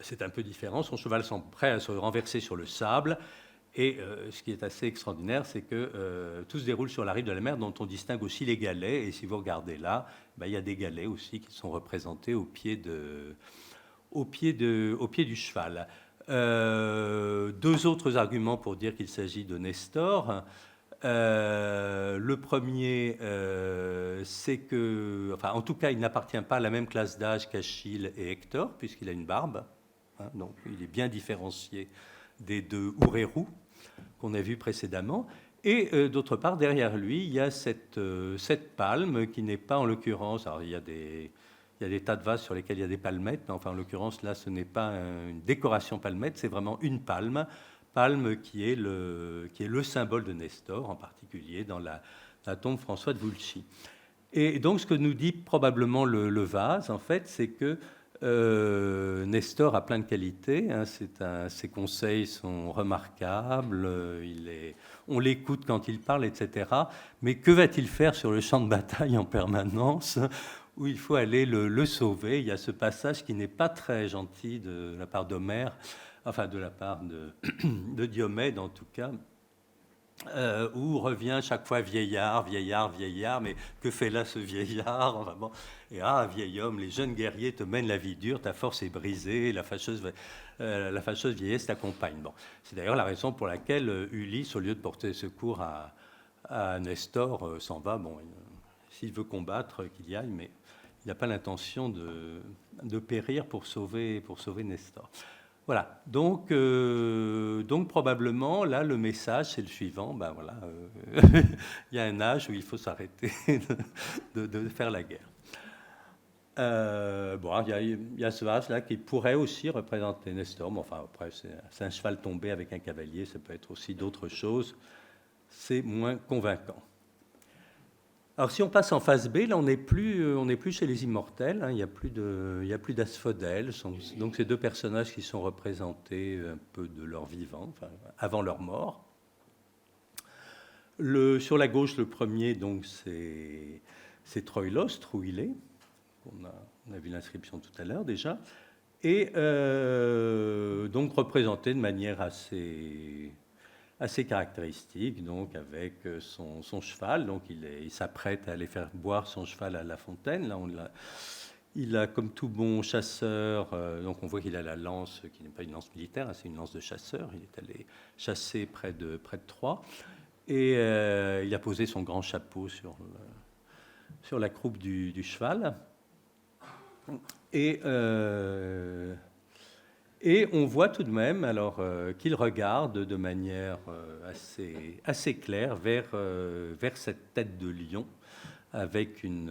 c'est un peu différent, son cheval semble prêt à se renverser sur le sable, et ce qui est assez extraordinaire, c'est que tout se déroule sur la rive de la mer, dont on distingue aussi les galets, et si vous regardez là, il y a des galets aussi qui sont représentés au pied du cheval. Deux autres arguments pour dire qu'il s'agit de Nestor. Le premier, c'est que, enfin, en tout cas, il n'appartient pas à la même classe d'âge qu'Achille et Hector, puisqu'il a une barbe. Donc, il est bien différencié des deux Oureru qu'on a vus précédemment. Et d'autre part, derrière lui, il y a cette palme qui n'est pas, en l'occurrence, alors il y a des tas de vases sur lesquels il y a des palmettes, mais enfin, en l'occurrence, là, ce n'est pas une décoration palmette, c'est vraiment une palme qui est le symbole de Nestor, en particulier dans la tombe François de Vulci. Et donc, ce que nous dit probablement le vase, en fait, c'est que Nestor a plein de qualités. Ses conseils sont remarquables. On l'écoute quand il parle, etc. Mais que va-t-il faire sur le champ de bataille en permanence, où il faut aller le sauver? Il y a ce passage qui n'est pas très gentil de la part d'Homère, enfin de la part de Diomède en tout cas, où revient chaque fois vieillard, mais que fait là ce vieillard? Enfin bon, et vieil homme, les jeunes guerriers te mènent la vie dure, ta force est brisée, la fâcheuse vieillesse t'accompagne. Bon, c'est d'ailleurs la raison pour laquelle Ulysse, au lieu de porter secours à Nestor, s'en va. Bon, s'il veut combattre, qu'il y aille, mais il n'a pas l'intention de périr pour sauver Nestor. Voilà, donc probablement, là, le message, c'est le suivant. Il y a un âge où il faut s'arrêter de faire la guerre. Il y a ce vase-là qui pourrait aussi représenter Nestor, mais enfin, après, c'est un cheval tombé avec un cavalier, ça peut être aussi d'autres choses. C'est moins convaincant. Alors, si on passe en phase B, là, on n'est plus chez les immortels. Il n'y a plus d'asphodèles. Donc, ces deux personnages qui sont représentés un peu de leur vivant, enfin, avant leur mort. Sur la gauche, le premier, donc, c'est Troïlos, Trouilé. On a vu l'inscription tout à l'heure déjà. Et donc, représenté de manière assez caractéristique, donc avec son cheval. Donc il s'apprête à aller faire boire son cheval à la fontaine. Là, il a comme tout bon chasseur, donc on voit qu'il a la lance, qui n'est pas une lance militaire, c'est une lance de chasseur. Il est allé chasser près de Troie. Et il a posé son grand chapeau sur la croupe du cheval. Et on voit tout de même qu'il regarde de manière assez claire vers cette tête de lion avec une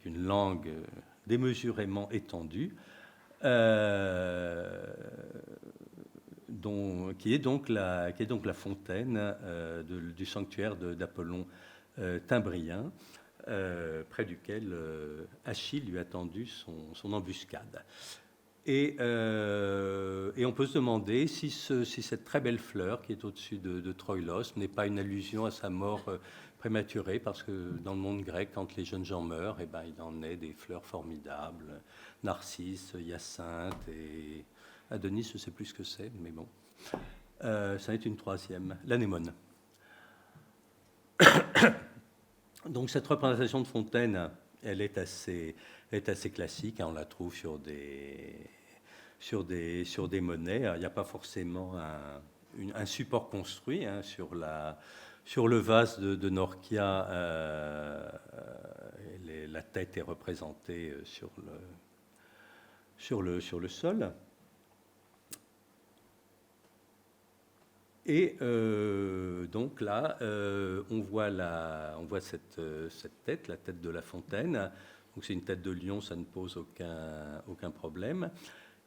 langue démesurément étendue, qui est donc la fontaine du sanctuaire d'Apollon Timbrien, près duquel Achille lui a tendu son embuscade. Et on peut se demander si cette très belle fleur qui est au-dessus de Troïlos n'est pas une allusion à sa mort prématurée, parce que dans le monde grec, quand les jeunes gens meurent, il en est des fleurs formidables, Narcisse, Hyacinthe et Adonis, je ne sais plus ce que c'est, mais bon. Ça est une troisième, l'anémone. Donc cette représentation de fontaine, elle est assez classique, on la trouve sur des monnaies. Alors, il n'y a pas forcément un support construit sur Sur le vase de Norcia, la tête est représentée sur le sol. Et donc là, on voit cette tête, la tête de La Fontaine. Donc c'est une tête de lion, ça ne pose aucun problème.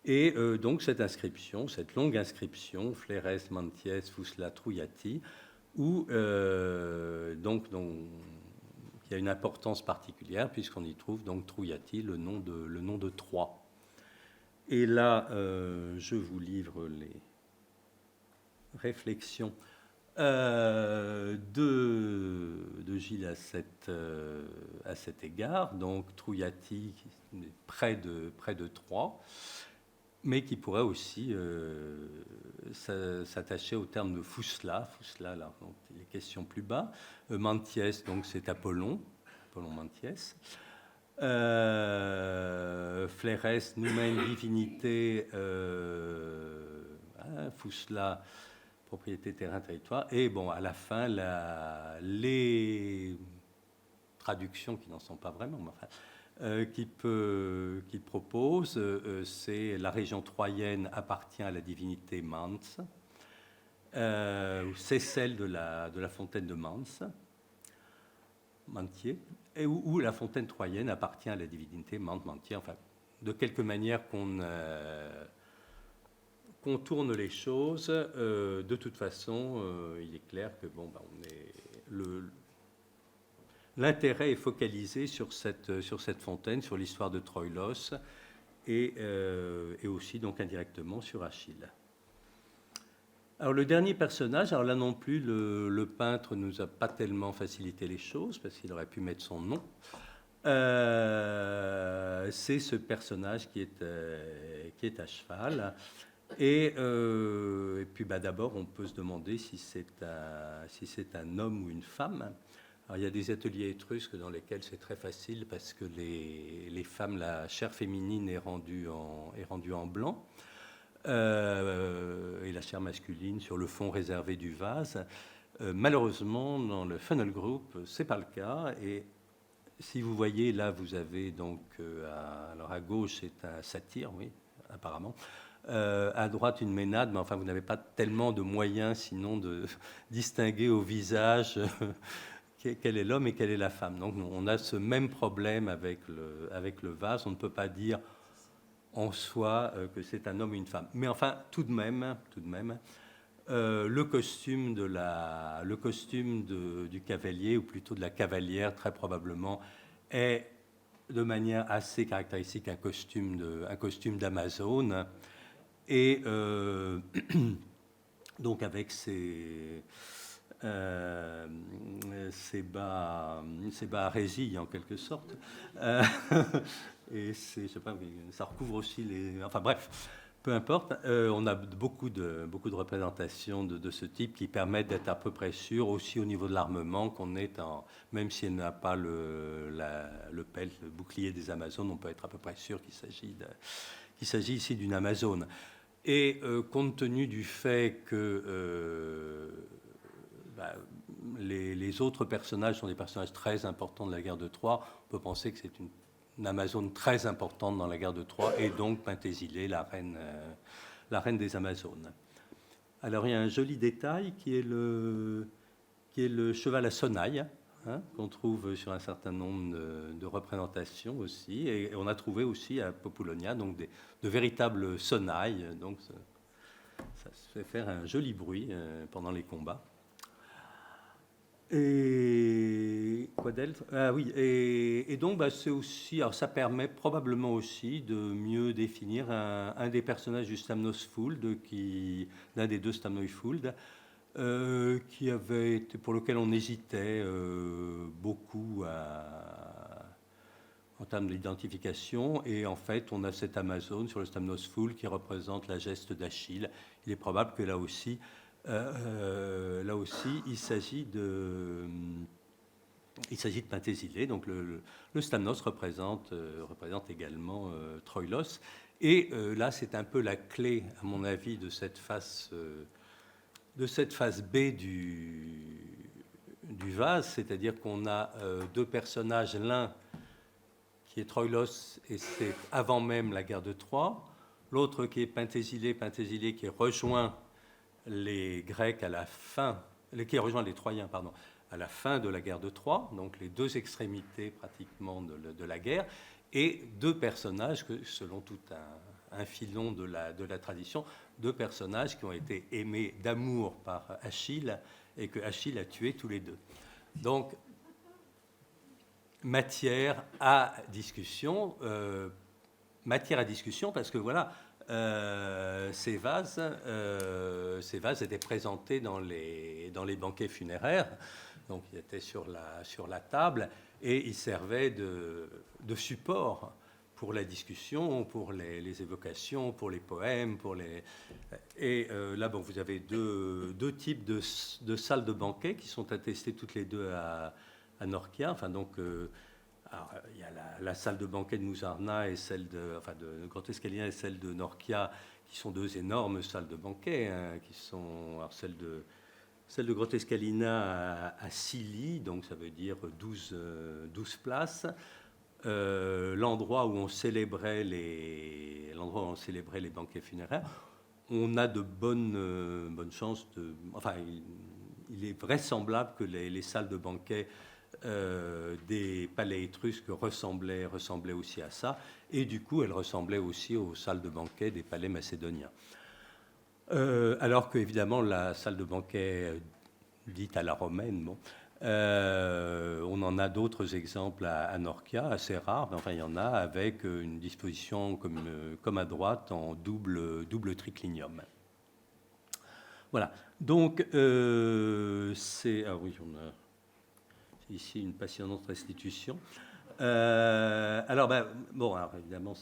Et donc cette inscription, cette longue inscription, Fleres Manties Fusla Trouillati, où donc il y a une importance particulière puisqu'on y trouve donc Trouillati, le nom de Troie. Et là, je vous livre les réflexions de Gilles à cet égard. Donc Trouillati, près de Troie, mais qui pourrait aussi s'attacher au terme de Fusla. Fusla, là, donc, les questions plus bas. Manties, donc c'est Apollon Manties. Fleres, Numen, divinité, Fusla, propriété, terrain, territoire. Et bon, à la fin, les traductions qui n'en sont pas vraiment, mais enfin, qu'il propose, c'est la région troyenne appartient à la divinité Mans, c'est celle de la fontaine de Mantier, et où la fontaine troyenne appartient à la divinité Mantier. Enfin, de quelque manière qu'on tourne les choses, de toute façon, il est clair que l'intérêt est focalisé sur cette fontaine, sur l'histoire de Troïlos, et aussi donc indirectement sur Achille. Alors le dernier personnage, alors là non plus, le peintre ne nous a pas tellement facilité les choses, parce qu'il aurait pu mettre son nom. C'est ce personnage qui est à cheval. Et puis d'abord, on peut se demander si c'est un homme ou une femme. Alors, il y a des ateliers étrusques dans lesquels c'est très facile parce que les femmes, la chair féminine est rendue en blanc et la chair masculine sur le fond réservé du vase. Malheureusement, dans le Funnel Group, c'est pas le cas. Et si vous voyez, là, vous avez donc, alors à gauche, c'est un satyre, oui, apparemment. À droite, une ménade, mais enfin, vous n'avez pas tellement de moyens, sinon de distinguer au visage quel est l'homme et quelle est la femme. Donc, on a ce même problème avec le vase. On ne peut pas dire en soi que c'est un homme ou une femme. Mais enfin, tout de même, le costume du cavalier, ou plutôt de la cavalière, très probablement, est de manière assez caractéristique un costume d'Amazone. Et donc avec ces bas à résille en quelque sorte, et je sais pas, ça recouvre aussi enfin bref, peu importe. On a beaucoup de représentations de ce type qui permettent d'être à peu près sûr aussi au niveau de l'armement qu'on est même si elle n'a pas le pelt, le bouclier des Amazones, on peut être à peu près sûr qu'il s'agit ici d'une Amazone. Et compte tenu du fait que les autres personnages sont des personnages très importants de la guerre de Troie, on peut penser que c'est une Amazone très importante dans la guerre de Troie, et donc Penthésile, la reine des Amazones. Alors il y a un joli détail qui est le cheval à sonnaille, qu'on trouve sur un certain nombre de représentations aussi, et on a trouvé aussi à Populonia donc de véritables sonnailles, donc ça se fait faire un joli bruit pendant les combats. Et quoi d'autre ? Ah oui, et donc c'est aussi, alors ça permet probablement aussi de mieux définir un des personnages du Stamnos Fuld, l'un des deux Stamnoifuld, pour lequel on hésitait beaucoup en termes d'identification. Et en fait, on a cette Amazone sur le Stamnos Fuld qui représente la geste d'Achille. Il est probable que là aussi, il s'agit de Penthésile. Donc le Stamnos représente également Troïlos. Et là, c'est un peu la clé, à mon avis, de cette phase B du vase, c'est-à-dire qu'on a deux personnages, l'un qui est Troïlos, et c'est avant même la guerre de Troie, l'autre qui est Penthésile qui rejoint les Grecs à la fin, qui rejoint les Troyens, pardon, à la fin de la guerre de Troie, donc les deux extrémités pratiquement de la guerre, et deux personnages que, selon tout un filon de la tradition, deux personnages qui ont été aimés d'amour par Achille et que Achille a tués tous les deux. Donc, matière à discussion parce que voilà, ces vases étaient présentés dans les banquets funéraires, donc ils étaient sur la table et ils servaient de support pour la discussion, pour les évocations, pour les poèmes, et là bon, vous avez deux types de salles de banquet qui sont attestées toutes les deux à Norcia. Enfin donc alors, il y a la salle de banquet de Mousarna et celle de Grotte Escalina et celle de Norcia, qui sont deux énormes salles de banquet, hein, qui sont alors celle de Grotte Escalina à 6 lits, donc ça veut dire 12 places. L'endroit où on célébrait les banquets funéraires, on a de bonnes chances enfin, il est vraisemblable que les salles de banquet des palais étrusques ressemblaient aussi à ça, et du coup elles ressemblaient aussi aux salles de banquet des palais macédoniens. Alors qu'évidemment la salle de banquet dite à la romaine, bon, on en a d'autres exemples à Norcia, assez rares, mais enfin il y en a avec une disposition comme à droite en double triclinium. Voilà, donc c'est... Ah oui, on a ici une passionnante restitution. Alors évidemment,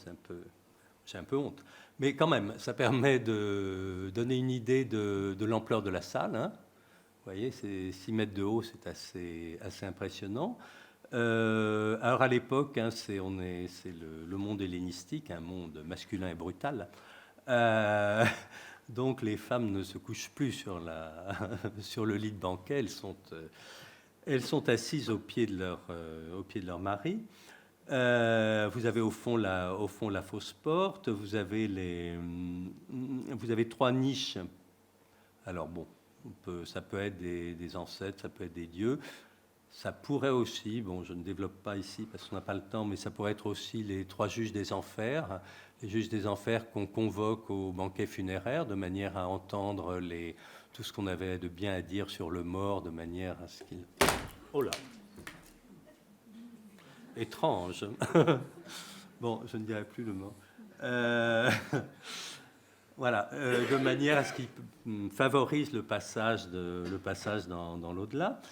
j'ai un peu honte, mais quand même, ça permet de donner une idée de l'ampleur de la salle. Hein. Vous voyez, c'est 6 mètres de haut, c'est assez impressionnant. Alors à l'époque, hein, c'est le monde hellénistique, un monde masculin et brutal. Donc les femmes ne se couchent plus sur le lit de banquet, elles sont assises au pied de leur mari. Vous avez au fond la fausse porte. Vous avez 3 niches. Alors bon, ça peut être des ancêtres, ça peut être des dieux. Ça pourrait aussi, bon, je ne développe pas ici parce qu'on n'a pas le temps, mais ça pourrait être aussi les 3 juges des enfers. Les juges des enfers qu'on convoque au banquet funéraire de manière à entendre tout ce qu'on avait de bien à dire sur le mort, de manière à ce qu'il... Oh là! Étrange. Bon, je ne dirai plus le mot. Voilà, de manière à ce qu'il favorise le passage dans l'au-delà.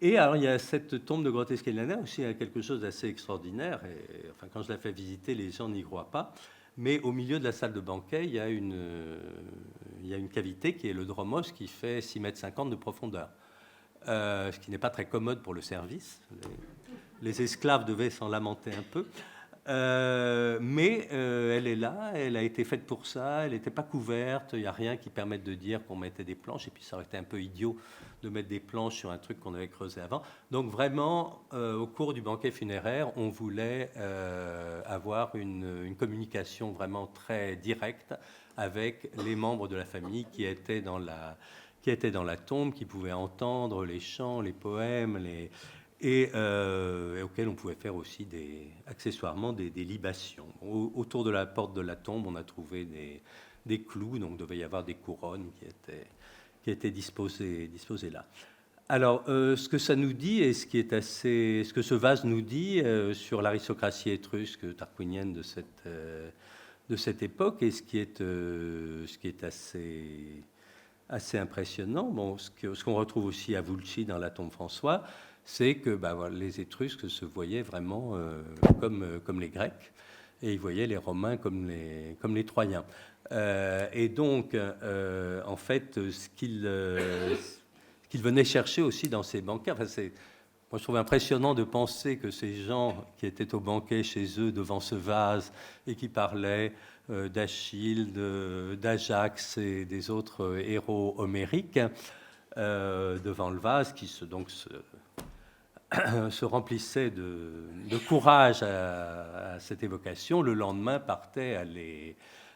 Et alors, il y a cette tombe de Grotte Escalina aussi, il y a quelque chose d'assez extraordinaire. Et, enfin, quand je la fais visiter, les gens n'y croient pas. Mais au milieu de la salle de banquet, il y a une cavité qui est le dromos, qui fait 6,50 mètres de profondeur. Ce qui n'est pas très commode pour le service. Les esclaves devaient s'en lamenter un peu. Mais elle est là, elle a été faite pour ça, elle n'était pas couverte, il n'y a rien qui permette de dire qu'on mettait des planches, et puis ça aurait été un peu idiot de mettre des planches sur un truc qu'on avait creusé avant. Donc vraiment, au cours du banquet funéraire, on voulait avoir une communication vraiment très directe avec les membres de la famille qui étaient dans la tombe, qui pouvaient entendre les chants, les poèmes, et auxquels on pouvait faire aussi accessoirement des libations. Autour de la porte de la tombe, on a trouvé des clous, donc il devait y avoir des couronnes qui étaient disposées là. Alors, ce que ça nous dit, et ce que ce vase nous dit sur l'aristocratie étrusque tarquinienne de cette époque, et ce qui est assez impressionnant, bon, ce qu'on retrouve aussi à Vulci dans la tombe François, c'est que voilà, les Étrusques se voyaient vraiment comme les Grecs, et ils voyaient les Romains comme les Troyens. Et donc, en fait, ce qu'ils venaient chercher aussi dans ces banquets, enfin, moi je trouve impressionnant de penser que ces gens qui étaient au banquet chez eux devant ce vase et qui parlaient d'Achille, d'Ajax et des autres héros homériques, devant le vase, qui se remplissait de courage à cette évocation. Le lendemain, partait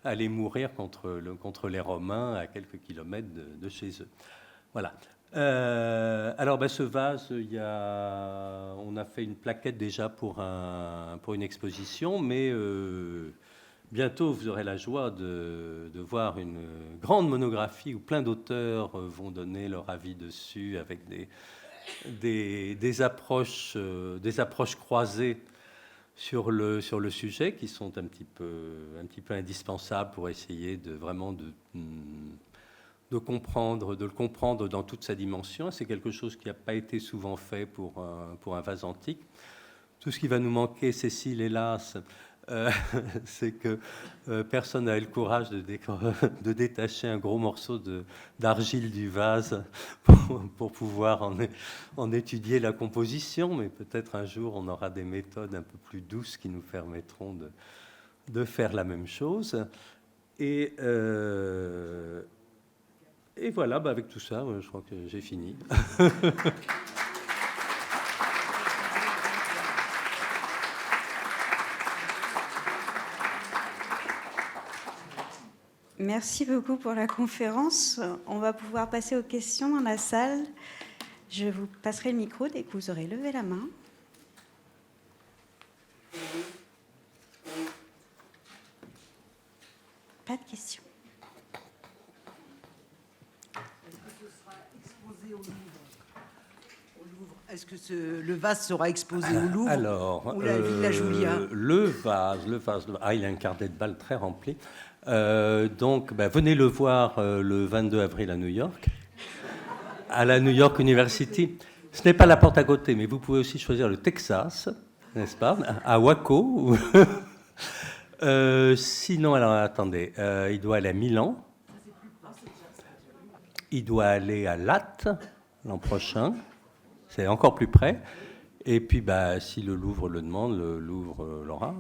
aller mourir contre les Romains à quelques kilomètres de chez eux. Voilà. Alors, ce vase, on a fait une plaquette déjà pour une exposition, mais bientôt, vous aurez la joie de voir une grande monographie où plein d'auteurs vont donner leur avis dessus, avec des approches croisées sur le sujet, qui sont un petit peu indispensables pour essayer de le comprendre dans toute sa dimension. C'est quelque chose qui n'a pas été souvent fait pour un vase antique. Tout ce qui va nous manquer, Cécile, hélas, c'est que personne n'a eu le courage de détacher un gros morceau d'argile du vase pour pouvoir en étudier la composition, mais peut-être un jour on aura des méthodes un peu plus douces qui nous permettront de faire la même chose. Et voilà, avec tout ça, je crois que j'ai fini. Merci beaucoup pour la conférence. On va pouvoir passer aux questions dans la salle. Je vous passerai le micro dès que vous aurez levé la main. Pas de questions. Est-ce que le vase sera exposé au Louvre Alors, ou la Villa Julia? Le vase, il a un carnet de balles très rempli. Donc, venez le voir le 22 avril à New York, à la New York University. Ce n'est pas la porte à côté, mais vous pouvez aussi choisir le Texas, n'est-ce pas, à Waco. Sinon, alors attendez, il doit aller à Milan. Il doit aller à Latte l'an prochain. C'est encore plus près. Et puis, si le Louvre le demande, le Louvre l'aura.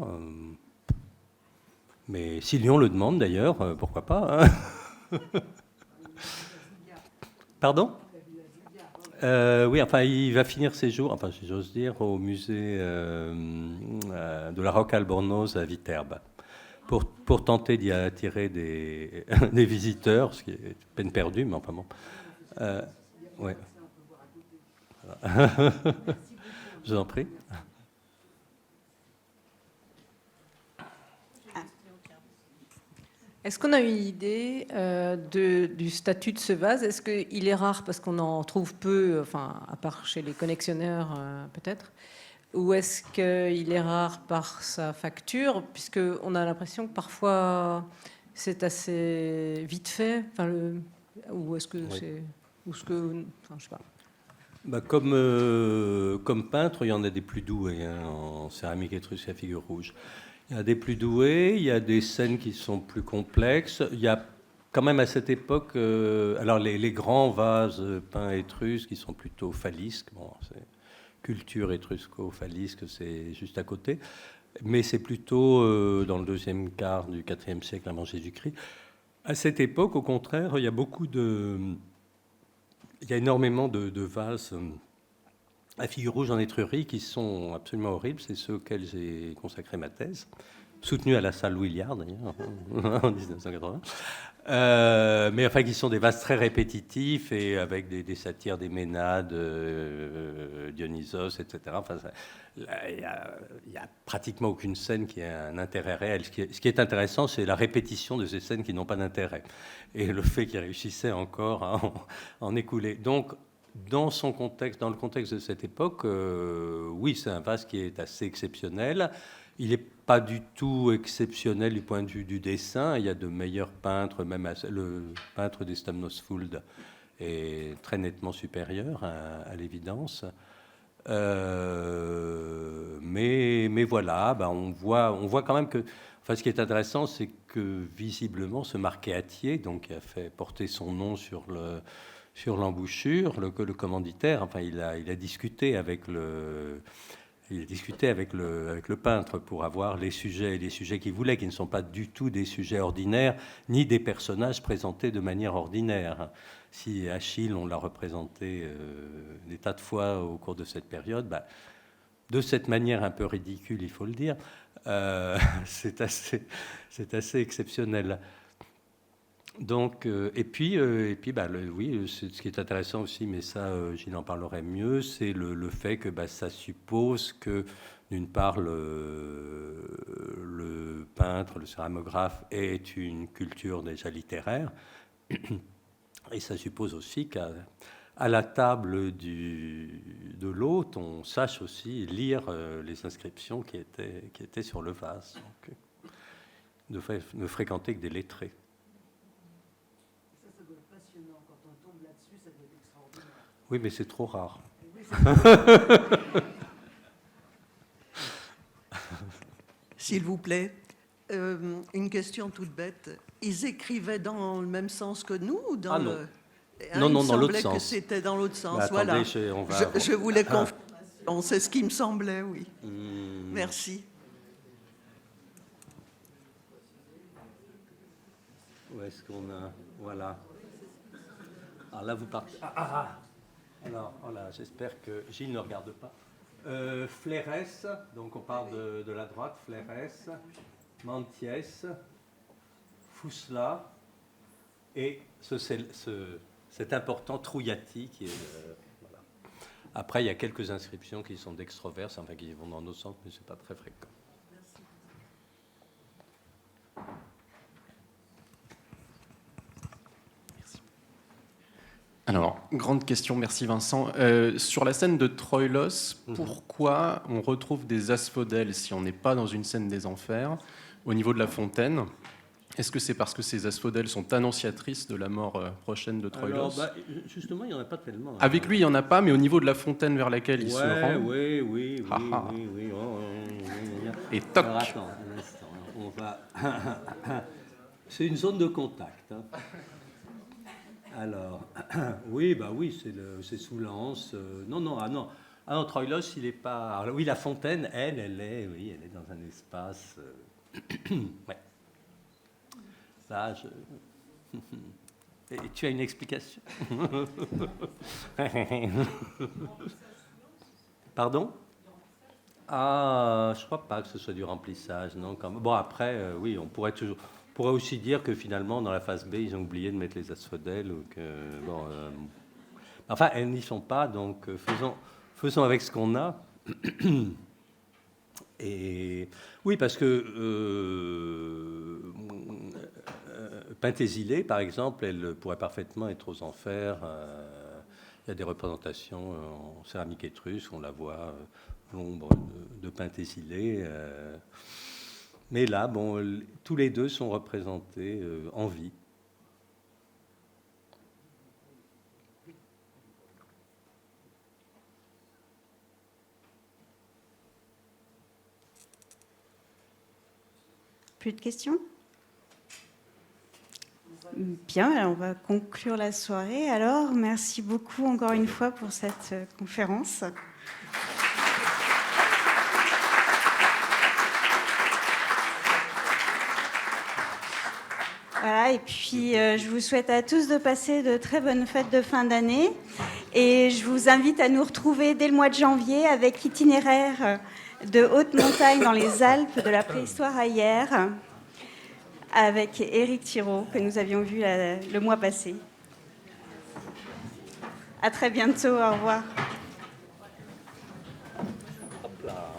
Mais si Lyon le demande, d'ailleurs, pourquoi pas, hein. Pardon ? Oui, il va finir ses jours, si j'ose dire, au musée de la Rocca Albornoz à Viterbe, pour tenter d'y attirer des visiteurs, ce qui est peine perdue, mais enfin bon. Ouais. Je vous en prie. Est-ce qu'on a une idée du statut de ce vase? Est-ce qu'il est rare parce qu'on en trouve peu, à part chez les collectionneurs peut-être, ou est-ce qu'il est rare par sa facture, puisqu'on a l'impression que parfois c'est assez vite fait, ou est-ce que c'est... Ou ce que, je sais pas. Comme peintre, il y en a des plus doués en céramique étrusque à figure rouge. Il y a des plus doués, il y a des scènes qui sont plus complexes. Il y a quand même à cette époque, alors les grands vases peints étrusques qui sont plutôt phallisques, c'est culture étrusco-phallisque, c'est juste à côté, mais c'est plutôt dans le deuxième quart du IVe siècle avant Jésus-Christ. À cette époque, au contraire, il y a énormément de vases à figure rouge en Étrurie qui sont absolument horribles. C'est ceux auxquels j'ai consacré ma thèse, soutenue à la salle Louis Liard d'ailleurs en 1980. Mais qui sont des vases très répétitifs et avec des satires des Ménades, Dionysos, etc. Il n'y a pratiquement aucune scène qui a un intérêt réel. Ce qui est intéressant, c'est la répétition de ces scènes qui n'ont pas d'intérêt et le fait qu'ils réussissaient encore à en écouler. Donc, dans le contexte de cette époque, oui, c'est un vase qui est assez exceptionnel. Il n'est pas du tout exceptionnel du point de vue du dessin. Il y a de meilleurs peintres, même le peintre des Stamnosfold est très nettement supérieur à l'évidence. Mais voilà, on voit quand même que... ce qui est intéressant, c'est que visiblement, ce marquet-atier, donc qui a fait porter son nom sur l'embouchure, le commanditaire, il a discuté avec il a discuté avec le peintre pour avoir les sujets qu'il voulait, qui ne sont pas du tout des sujets ordinaires, ni des personnages présentés de manière ordinaire. Si Achille, on l'a représenté des tas de fois au cours de cette période, de cette manière un peu ridicule, il faut le dire, c'est assez exceptionnel. Donc, oui, ce qui est intéressant aussi, mais ça, Gilles en parlerait mieux, c'est le fait que ça suppose que, d'une part, le peintre, le céramographe ait une culture déjà littéraire, et ça suppose aussi qu'à la table de l'hôte, on sache aussi lire les inscriptions qui étaient sur le vase. Donc, ne fréquenter que des lettrés. Oui, mais c'est trop rare. S'il vous plaît, une question toute bête. Ils écrivaient dans le même sens que nous ou dans non. Non, dans l'autre sens. Que c'était dans l'autre sens. Attendez, voilà. Je voulais confirmer. C'est ce qui me semblait, oui. Merci. Où est-ce qu'on a... Voilà. Alors là, vous partez... Alors, voilà, j'espère que Gilles ne regarde pas. Flérès, donc on parle de la droite, Flérès, Mantiès, Fousselat, et cet important Trouillati qui est... voilà. Après, il y a quelques inscriptions qui sont d'extroverses, enfin qui vont dans nos sens, mais ce n'est pas très fréquent. Alors, grande question, merci Vincent. Sur la scène de Troïlos, pourquoi on retrouve des asphodèles si on n'est pas dans une scène des enfers au niveau de la fontaine? Est-ce que c'est parce que ces asphodèles sont annonciatrices de la mort prochaine de Troïlos? Alors, justement, il n'y en a pas tellement. Avec lui, il n'y en a pas, mais au niveau de la fontaine vers laquelle il se rend... Oui. Et toc. Alors, attends, un instant, on va... C'est une zone de contact. Hein. Alors, oui, c'est sous l'anse. Non, Troïlos, il n'est pas... Alors, oui, la fontaine, elle est dans un espace... ouais. Ça, Et tu as une explication? Pardon? Je crois pas que ce soit du remplissage, non. Bon, après, oui, on pourrait aussi dire que finalement, dans la phase B, ils ont oublié de mettre les asphodèles. Enfin, elles n'y sont pas, donc faisons avec ce qu'on a. Et oui, parce que Pentésilée, par exemple, elle pourrait parfaitement être aux enfers. Il y a des représentations en céramique étrusque, on la voit, l'ombre de Pentésilée. Mais là, tous les deux sont représentés en vie. Plus de questions? Bien, alors on va conclure la soirée. Alors, merci beaucoup encore une fois pour cette conférence. Voilà, et puis je vous souhaite à tous de passer de très bonnes fêtes de fin d'année. Et je vous invite à nous retrouver dès le mois de janvier avec Itinéraire de haute montagne dans les Alpes de la préhistoire à hier, avec Éric Thiraud, que nous avions vu le mois passé. À très bientôt, au revoir.